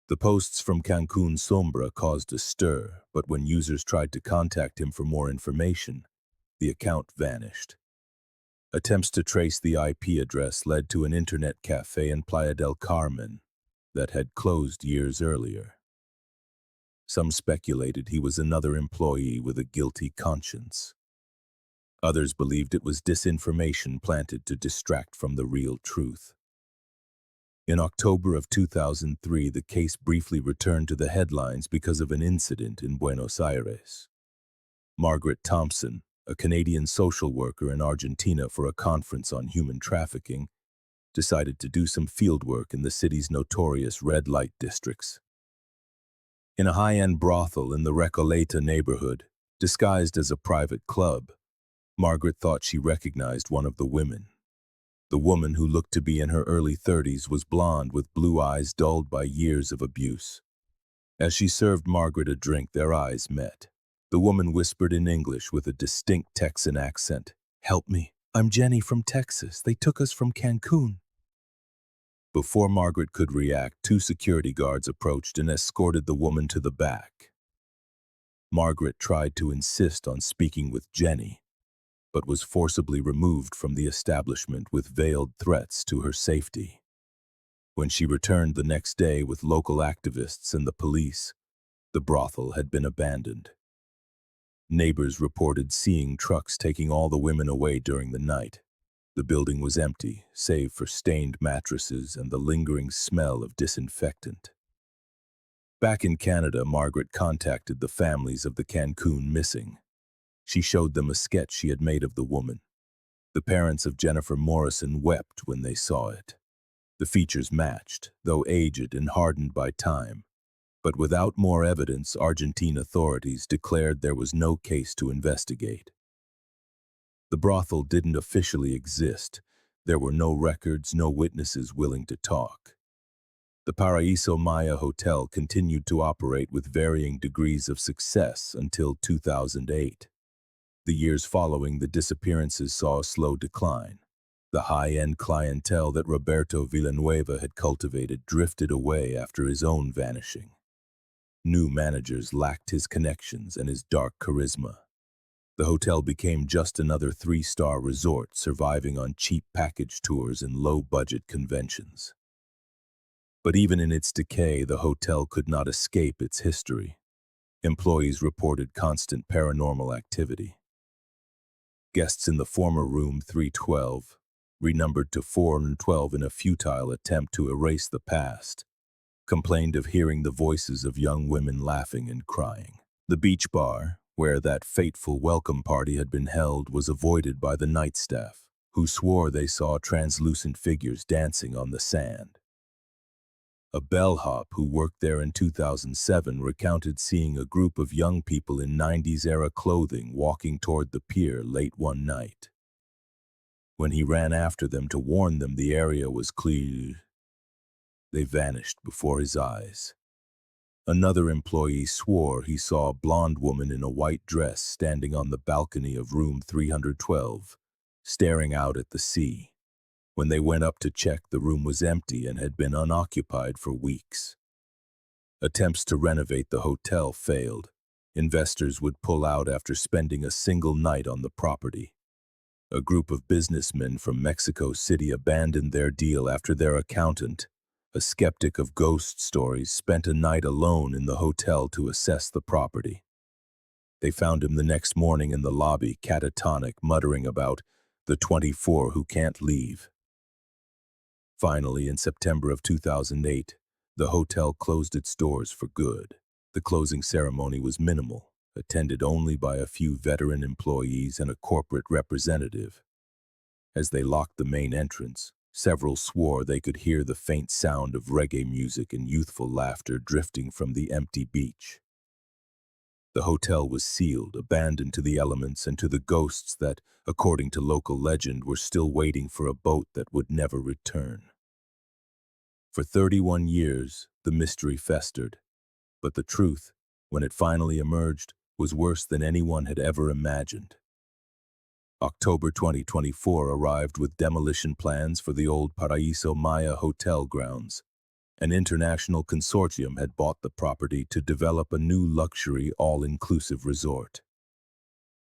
S1: The posts from Cancún Sombra caused a stir, but when users tried to contact him for more information, the account vanished. Attempts to trace the IP address led to an internet cafe in Playa del Carmen that had closed years earlier. Some speculated he was another employee with a guilty conscience. Others believed it was disinformation planted to distract from the real truth. In October of 2003, the case briefly returned to the headlines because of an incident in Buenos Aires. Margaret Thompson, a Canadian social worker in Argentina for a conference on human trafficking, decided to do some fieldwork in the city's notorious red light districts. In a high-end brothel in the Recoleta neighborhood, disguised as a private club, Margaret thought she recognized one of the women. The woman, who looked to be in her early 30s, was blonde with blue eyes dulled by years of abuse. As she served Margaret a drink, their eyes met. The woman whispered in English with a distinct Texan accent, "Help me. I'm Jenny from Texas. They took us from Cancun." Before Margaret could react, two security guards approached and escorted the woman to the back. Margaret tried to insist on speaking with Jenny, but was forcibly removed from the establishment with veiled threats to her safety. When she returned the next day with local activists and the police, the brothel had been abandoned. Neighbors reported seeing trucks taking all the women away during the night. The building was empty, save for stained mattresses and the lingering smell of disinfectant. Back in Canada, Margaret contacted the families of the Cancun missing. She showed them a sketch she had made of the woman. The parents of Jennifer Morrison wept when they saw it. The features matched, though aged and hardened by time. But without more evidence, Argentine authorities declared there was no case to investigate. The brothel didn't officially exist. There were no records, no witnesses willing to talk. The Paraíso Maya Hotel continued to operate with varying degrees of success until 2008. The years following the disappearances saw a slow decline. The high-end clientele that Roberto Villanueva had cultivated drifted away after his own vanishing. New managers lacked his connections and his dark charisma. The hotel became just another three-star resort, surviving on cheap package tours and low-budget conventions. But even in its decay, the hotel could not escape its history. Employees reported constant paranormal activity. Guests in the former room 312, renumbered to 412 in a futile attempt to erase the past, complained of hearing the voices of young women laughing and crying. The beach bar, where that fateful welcome party had been held, was avoided by the night staff, who swore they saw translucent figures dancing on the sand. A bellhop who worked there in 2007 recounted seeing a group of young people in 90s-era clothing walking toward the pier late one night. When he ran after them to warn them the area was clear, they vanished before his eyes. Another employee swore he saw a blonde woman in a white dress standing on the balcony of room 312, staring out at the sea. When they went up to check, the room was empty and had been unoccupied for weeks. Attempts to renovate the hotel failed. Investors would pull out after spending a single night on the property. A group of businessmen from Mexico City abandoned their deal after their accountant, a skeptic of ghost stories, spent a night alone in the hotel to assess the property. They found him the next morning in the lobby, catatonic, muttering about the 24 who can't leave. Finally, in September of 2008, the hotel closed its doors for good. The closing ceremony was minimal, attended only by a few veteran employees and a corporate representative. As they locked the main entrance, several swore they could hear the faint sound of reggae music and youthful laughter drifting from the empty beach. The hotel was sealed, abandoned to the elements and to the ghosts that, according to local legend, were still waiting for a boat that would never return. For 31 years, the mystery festered, but the truth, when it finally emerged, was worse than anyone had ever imagined. October 2024 arrived with demolition plans for the old Paraíso Maya Hotel grounds. An international consortium had bought the property to develop a new luxury, all-inclusive resort.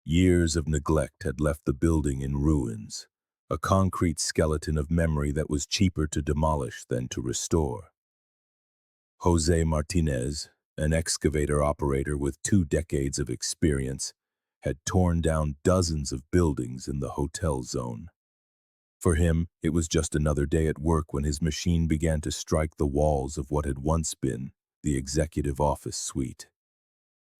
S1: Years of neglect had left the building in ruins, a concrete skeleton of memory that was cheaper to demolish than to restore. Jose Martinez, an excavator operator with 2 decades of experience, had torn down dozens of buildings in the hotel zone. For him, it was just another day at work when his machine began to strike the walls of what had once been the executive office suite.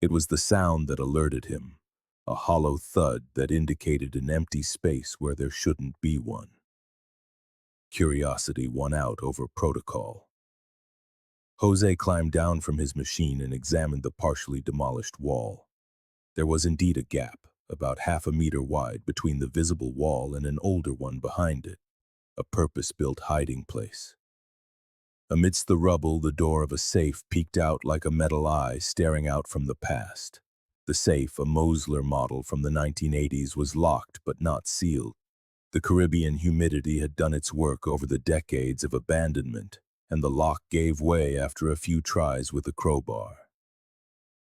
S1: It was the sound that alerted him, a hollow thud that indicated an empty space where there shouldn't be one. Curiosity won out over protocol. Jose climbed down from his machine and examined the partially demolished wall. There was indeed a gap, about half a meter wide, between the visible wall and an older one behind it, a purpose-built hiding place. Amidst the rubble, the door of a safe peeked out like a metal eye staring out from the past. The safe, a Mosler model from the 1980s, was locked but not sealed. The Caribbean humidity had done its work over the decades of abandonment, and the lock gave way after a few tries with a crowbar.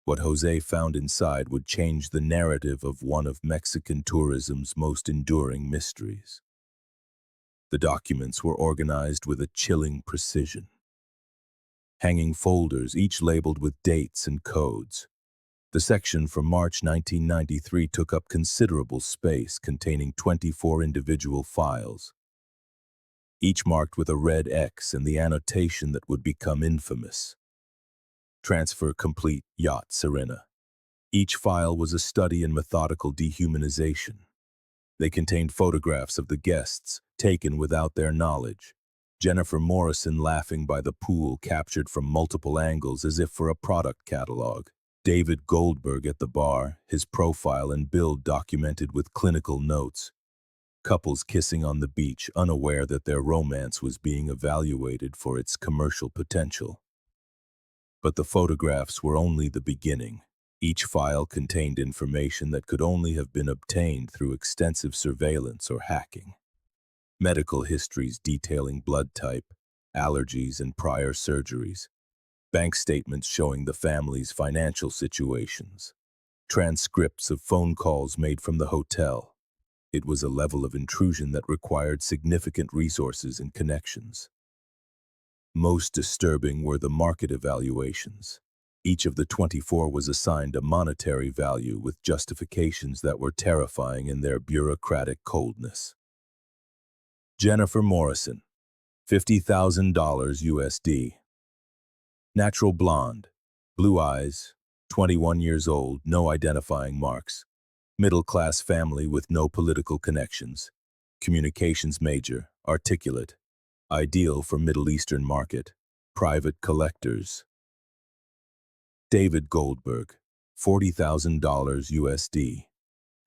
S1: What Jose found inside would change the narrative of one of Mexican tourism's most enduring mysteries. The documents were organized with a chilling precision. Hanging folders, each labeled with dates and codes. The section for March 1993 took up considerable space, containing 24 individual files, each marked with a red X and the annotation that would become infamous. Transfer complete, Yacht Serena. Each file was a study in methodical dehumanization. They contained photographs of the guests, taken without their knowledge. Jennifer Morrison laughing by the pool, captured from multiple angles as if for a product catalog. David Goldberg at the bar, his profile and build documented with clinical notes. Couples kissing on the beach, unaware that their romance was being evaluated for its commercial potential. But the photographs were only the beginning. Each file contained information that could only have been obtained through extensive surveillance or hacking. Medical histories detailing blood type, allergies, and prior surgeries. Bank statements showing the family's financial situations. Transcripts of phone calls made from the hotel. It was a level of intrusion that required significant resources and connections. Most disturbing were the market evaluations. Each of the 24 was assigned a monetary value with justifications that were terrifying in their bureaucratic coldness. Jennifer Morrison, $50,000 USD. Natural blonde, blue eyes, 21 years old, no identifying marks. Middle-class family with no political connections. Communications major, articulate. Ideal for Middle Eastern market. Private collectors. David Goldberg, $40,000 USD.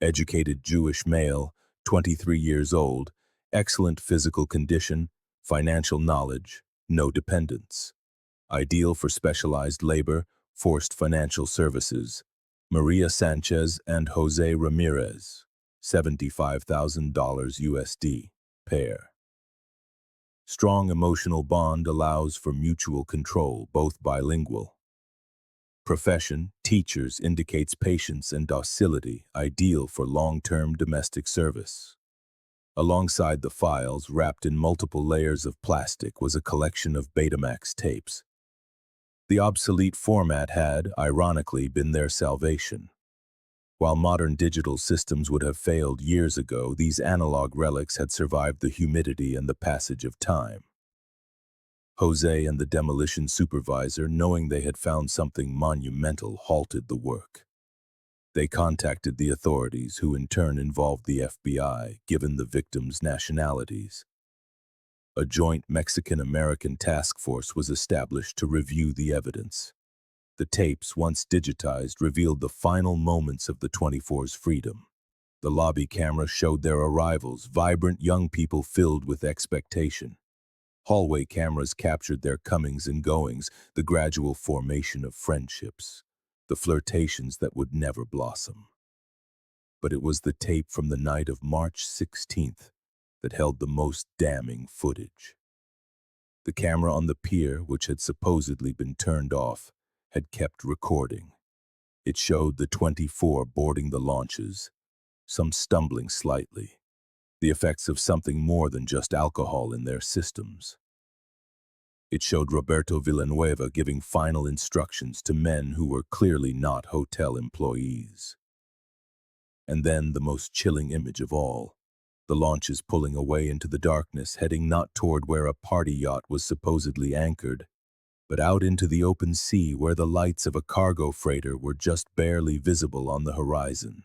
S1: Educated Jewish male, 23 years old, excellent physical condition, financial knowledge, no dependents. Ideal for specialized labor, forced financial services. Maria Sanchez and Jose Ramirez, $75,000 USD, pair. Strong emotional bond allows for mutual control, both bilingual. Profession, teachers, indicates patience and docility, ideal for long-term domestic service. Alongside the files, wrapped in multiple layers of plastic, was a collection of Betamax tapes. The obsolete format had, ironically, been their salvation. While modern digital systems would have failed years ago, these analog relics had survived the humidity and the passage of time. Jose and the demolition supervisor, knowing they had found something monumental, halted the work. They contacted the authorities, who in turn involved the FBI, given the victims' nationalities. A joint Mexican-American task force was established to review the evidence. The tapes, once digitized, revealed the final moments of the 24's freedom. The lobby camera showed their arrivals, vibrant young people filled with expectation. Hallway cameras captured their comings and goings, the gradual formation of friendships, the flirtations that would never blossom. But it was the tape from the night of March 16th that held the most damning footage. The camera on the pier, which had supposedly been turned off, had kept recording. It showed the 24 boarding the launches, some stumbling slightly, the effects of something more than just alcohol in their systems. It showed Roberto Villanueva giving final instructions to men who were clearly not hotel employees. And then the most chilling image of all, the launches pulling away into the darkness, heading not toward where a party yacht was supposedly anchored, but out into the open sea where the lights of a cargo freighter were just barely visible on the horizon.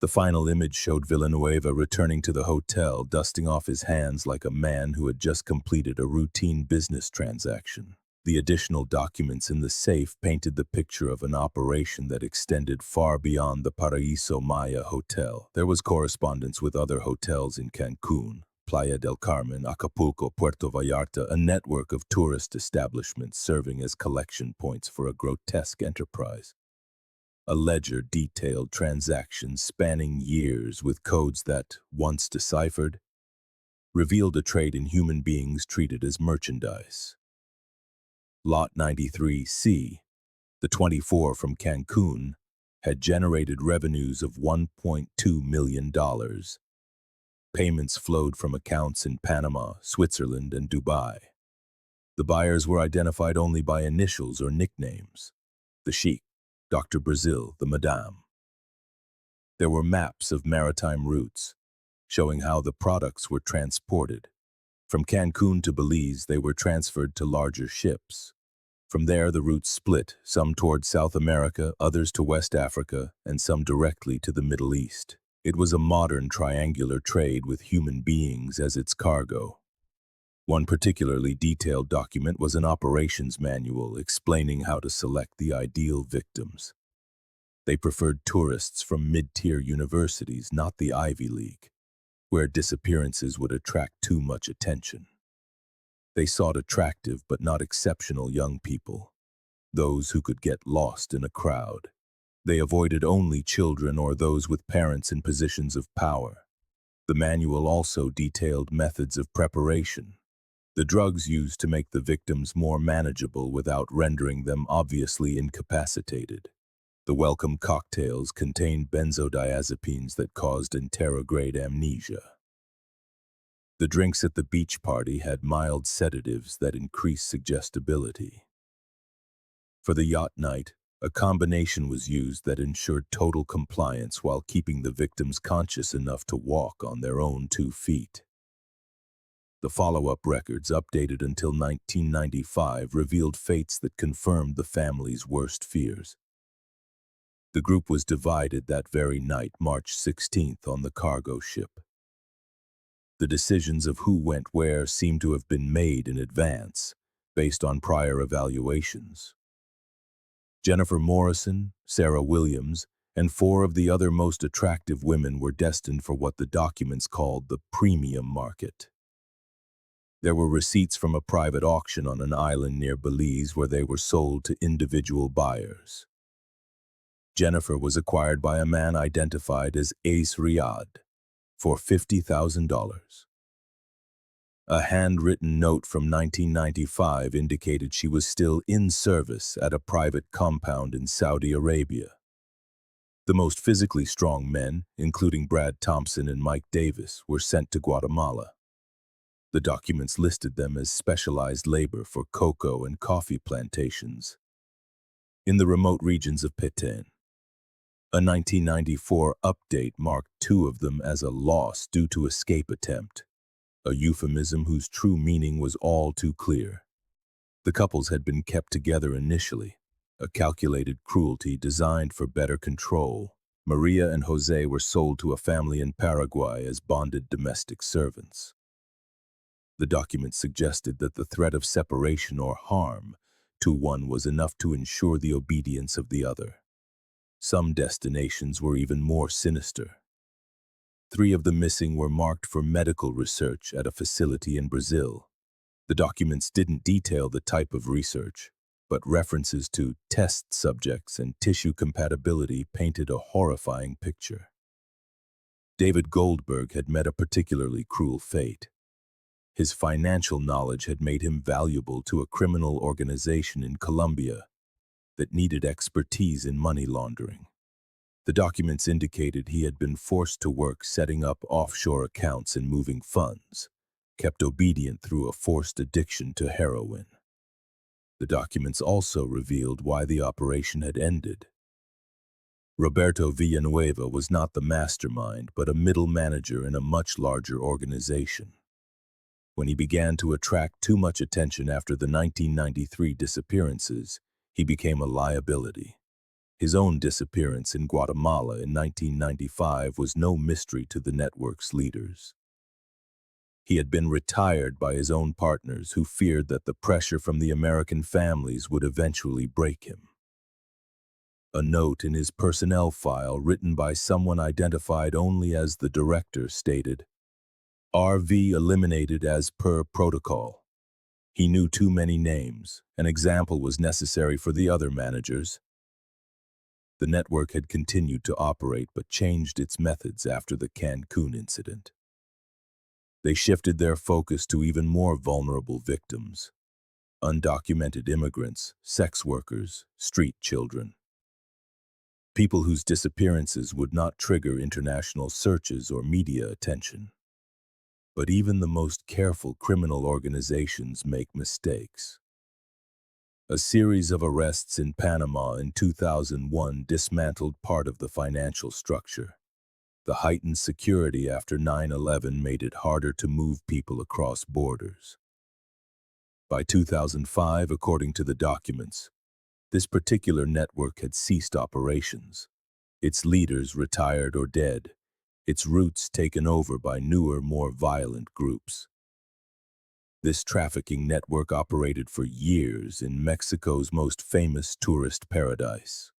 S1: The final image showed Villanueva returning to the hotel, dusting off his hands like a man who had just completed a routine business transaction. The additional documents in the safe painted the picture of an operation that extended far beyond the Paraíso Maya Hotel. There was correspondence with other hotels in Cancún, Playa del Carmen, Acapulco, Puerto Vallarta, a network of tourist establishments serving as collection points for a grotesque enterprise. A ledger detailed transactions spanning years with codes that, once deciphered, revealed a trade in human beings treated as merchandise. Lot 93C, the 24 from Cancun, had generated revenues of $1.2 million. Payments flowed from accounts in Panama, Switzerland, and Dubai. The buyers were identified only by initials or nicknames: the Sheikh, Dr. Brazil, the Madame. There were maps of maritime routes, showing how the products were transported. From Cancun to Belize, they were transferred to larger ships. From there, the routes split, some toward South America, others to West Africa, and some directly to the Middle East. It was a modern triangular trade with human beings as its cargo. One particularly detailed document was an operations manual explaining how to select the ideal victims. They preferred tourists from mid-tier universities, not the Ivy League, where disappearances would attract too much attention. They sought attractive but not exceptional young people, those who could get lost in a crowd. They avoided only children or those with parents in positions of power. The manual also detailed methods of preparation, the drugs used to make the victims more manageable without rendering them obviously incapacitated. The welcome cocktails contained benzodiazepines that caused interrograde amnesia. The drinks at the beach party had mild sedatives that increased suggestibility. For the yacht night, a combination was used that ensured total compliance while keeping the victims conscious enough to walk on their own 2 feet. The follow-up records, updated until 1995, revealed fates that confirmed the family's worst fears. The group was divided that very night, March 16th, on the cargo ship. The decisions of who went where seemed to have been made in advance, based on prior evaluations. Jennifer Morrison, Sarah Williams, and 4 of the other most attractive women were destined for what the documents called the premium market. There were receipts from a private auction on an island near Belize where they were sold to individual buyers. Jennifer was acquired by a man identified as Ace Riyad for $50,000. A handwritten note from 1995 indicated she was still in service at a private compound in Saudi Arabia. The most physically strong men, including Brad Thompson and Mike Davis, were sent to Guatemala. The documents listed them as specialized labor for cocoa and coffee plantations in the remote regions of Petén. A 1994 update marked two of them as a loss due to escape attempt, a euphemism whose true meaning was all too clear. The couples had been kept together initially, a calculated cruelty designed for better control. Maria and Jose were sold to a family in Paraguay as bonded domestic servants. The document suggested that the threat of separation or harm to one was enough to ensure the obedience of the other. Some destinations were even more sinister. 3 of the missing were marked for medical research at a facility in Brazil. The documents didn't detail the type of research, but references to test subjects and tissue compatibility painted a horrifying picture. David Goldberg had met a particularly cruel fate. His financial knowledge had made him valuable to a criminal organization in Colombia that needed expertise in money laundering. The documents indicated he had been forced to work setting up offshore accounts and moving funds, kept obedient through a forced addiction to heroin. The documents also revealed why the operation had ended. Roberto Villanueva was not the mastermind, but a middle manager in a much larger organization. When he began to attract too much attention after the 1993 disappearances, he became a liability. His own disappearance in Guatemala in 1995 was no mystery to the network's leaders. He had been retired by his own partners who feared that the pressure from the American families would eventually break him. A note in his personnel file written by someone identified only as the director stated, "RV eliminated as per protocol." He knew too many names. An example was necessary for the other managers. The network had continued to operate but changed its methods after the Cancún incident. They shifted their focus to even more vulnerable victims: undocumented immigrants, sex workers, street children. People whose disappearances would not trigger international searches or media attention. But even the most careful criminal organizations make mistakes. A series of arrests in Panama in 2001 dismantled part of the financial structure. The heightened security after 9/11 made it harder to move people across borders. By 2005, according to the documents, this particular network had ceased operations. Its leaders retired or dead, its routes taken over by newer, more violent groups. This trafficking network operated for years in Mexico's most famous tourist paradise.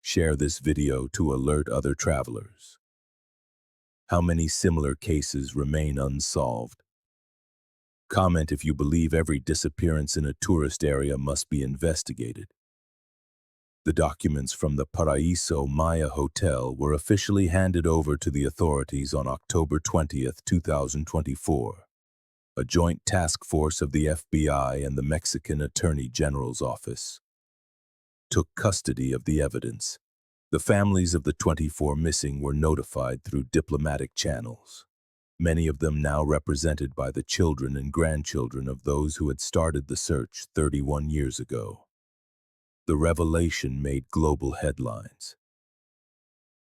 S1: Share this video to alert other travelers. How many similar cases remain unsolved? Comment if you believe every disappearance in a tourist area must be investigated. The documents from the Paraíso Maya Hotel were officially handed over to the authorities on October 20, 2024. A joint task force of the FBI and the Mexican Attorney General's office took custody of the evidence. The families of the 24 missing were notified through diplomatic channels, many of them now represented by the children and grandchildren of those who had started the search 31 years ago. The revelation made global headlines.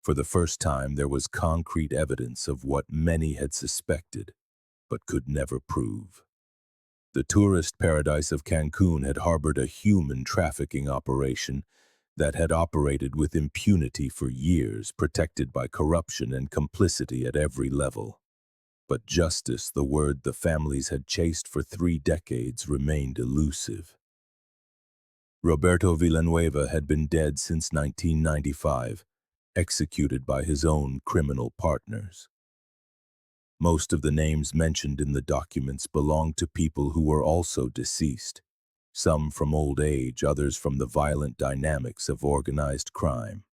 S1: For the first time, there was concrete evidence of what many had suspected, but could never prove. The tourist paradise of Cancún had harbored a human trafficking operation that had operated with impunity for years, protected by corruption and complicity at every level. But justice, the word the families had chased for 3 decades, remained elusive. Roberto Villanueva had been dead since 1995, executed by his own criminal partners. Most of the names mentioned in the documents belonged to people who were also deceased, some from old age, others from the violent dynamics of organized crime.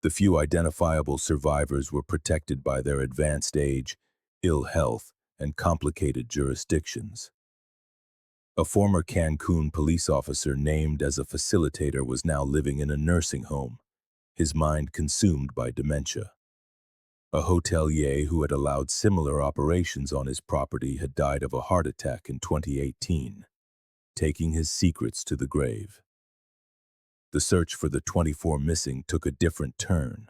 S1: The few identifiable survivors were protected by their advanced age, ill health, and complicated jurisdictions. A former Cancun police officer named as a facilitator was now living in a nursing home, his mind consumed by dementia. A hotelier who had allowed similar operations on his property had died of a heart attack in 2018, taking his secrets to the grave. The search for the 24 missing took a different turn.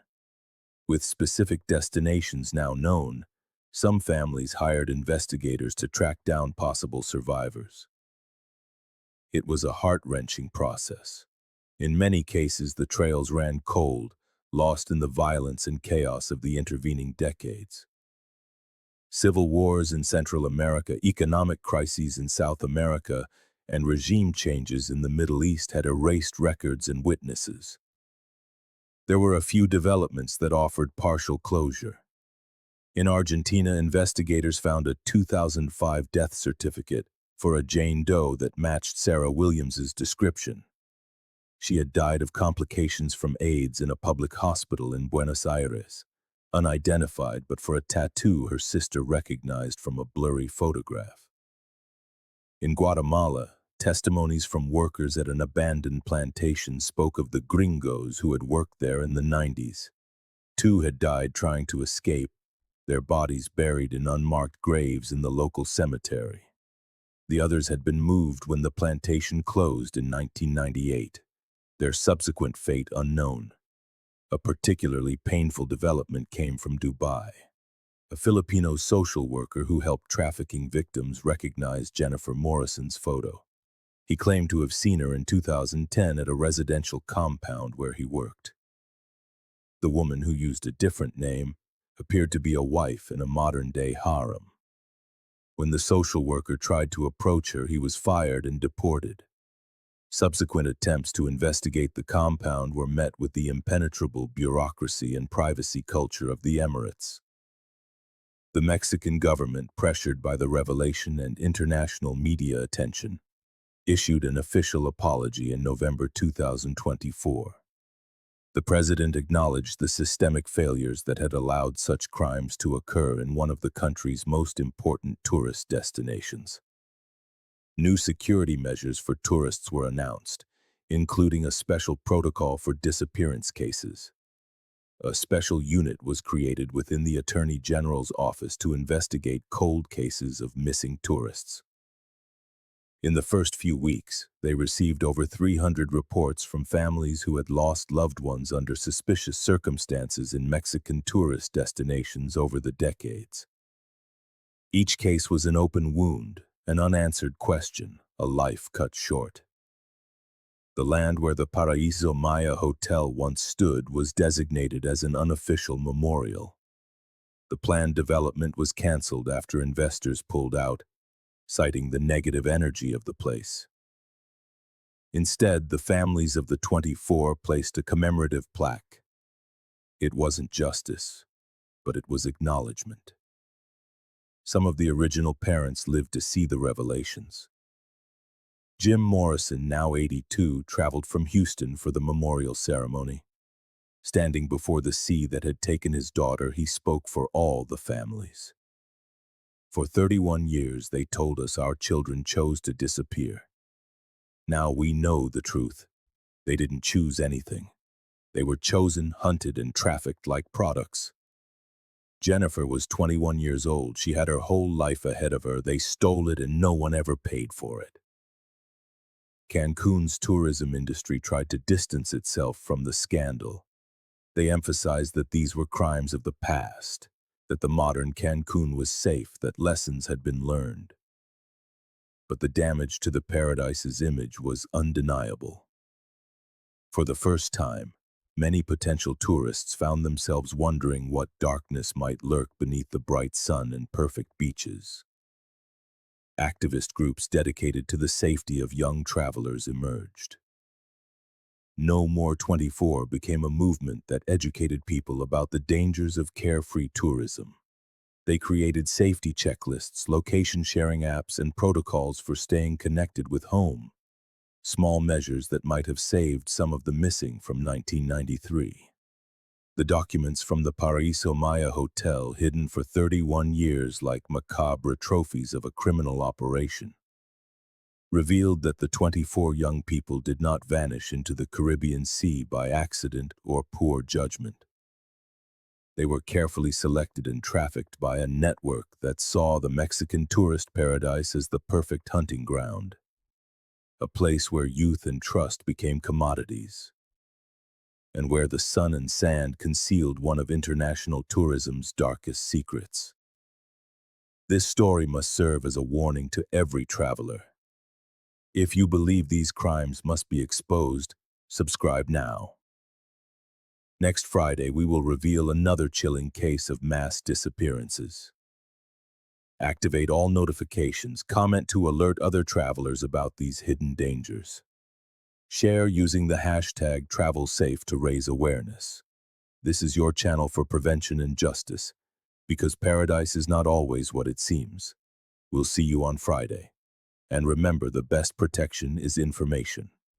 S1: With specific destinations now known, some families hired investigators to track down possible survivors. It was a heart-wrenching process. In many cases, the trails ran cold, lost in the violence and chaos of the intervening decades. Civil wars in Central America, economic crises in South America, and regime changes in the Middle East had erased records and witnesses. There were a few developments that offered partial closure. In Argentina, investigators found a 2005 death certificate for a Jane Doe that matched Sarah Williams's description. She had died of complications from AIDS in a public hospital in Buenos Aires, unidentified but for a tattoo her sister recognized from a blurry photograph. In Guatemala, testimonies from workers at an abandoned plantation spoke of the gringos who had worked there in the 90s. 2 had died trying to escape, their bodies buried in unmarked graves in the local cemetery. The others had been moved when the plantation closed in 1998. Their subsequent fate unknown. A particularly painful development came from Dubai. A Filipino social worker who helped trafficking victims recognized Jennifer Morrison's photo. He claimed to have seen her in 2010 at a residential compound where he worked. The woman, who used a different name, appeared to be a wife in a modern-day harem. When the social worker tried to approach her, he was fired and deported. Subsequent attempts to investigate the compound were met with the impenetrable bureaucracy and privacy culture of the Emirates. The Mexican government, pressured by the revelation and international media attention, issued an official apology in November 2024. The president acknowledged the systemic failures that had allowed such crimes to occur in one of the country's most important tourist destinations. New security measures for tourists were announced, including a special protocol for disappearance cases. A special unit was created within the Attorney General's office to investigate cold cases of missing tourists. In the first few weeks, they received over 300 reports from families who had lost loved ones under suspicious circumstances in Mexican tourist destinations over the decades. Each case was an open wound, an unanswered question, a life cut short. The land where the Paraíso Maya Hotel once stood was designated as an unofficial memorial. The planned development was canceled after investors pulled out, citing the negative energy of the place. Instead, the families of the 24 placed a commemorative plaque. It wasn't justice, but it was acknowledgement. Some of the original parents lived to see the revelations. Jim Morrison, now 82, traveled from Houston for the memorial ceremony. Standing before the sea that had taken his daughter, he spoke for all the families. For 31 years, they told us our children chose to disappear. Now we know the truth. They didn't choose anything. They were chosen, hunted, and trafficked like products. Jennifer was 21 years old. She had her whole life ahead of her. They stole it and no one ever paid for it. Cancun's tourism industry tried to distance itself from the scandal. They emphasized that these were crimes of the past, that the modern Cancun was safe, that lessons had been learned. But the damage to the paradise's image was undeniable. For the first time, many potential tourists found themselves wondering what darkness might lurk beneath the bright sun and perfect beaches. Activist groups dedicated to the safety of young travelers emerged. No More 24 became a movement that educated people about the dangers of carefree tourism. They created safety checklists, location-sharing apps, and protocols for staying connected with home, small measures that might have saved some of the missing from 1993. The documents from the Paraíso Maya Hotel, hidden for 31 years like macabre trophies of a criminal operation, revealed that the 24 young people did not vanish into the Caribbean Sea by accident or poor judgment. They were carefully selected and trafficked by a network that saw the Mexican tourist paradise as the perfect hunting ground, a place where youth and trust became commodities, and where the sun and sand concealed one of international tourism's darkest secrets. This story must serve as a warning to every traveler. If you believe these crimes must be exposed, subscribe now. Next Friday, we will reveal another chilling case of mass disappearances. Activate all notifications, comment to alert other travelers about these hidden dangers. Share using the hashtag #TravelSafe to raise awareness. This is your channel for prevention and justice, because paradise is not always what it seems. We'll see you on Friday. And remember, the best protection is information.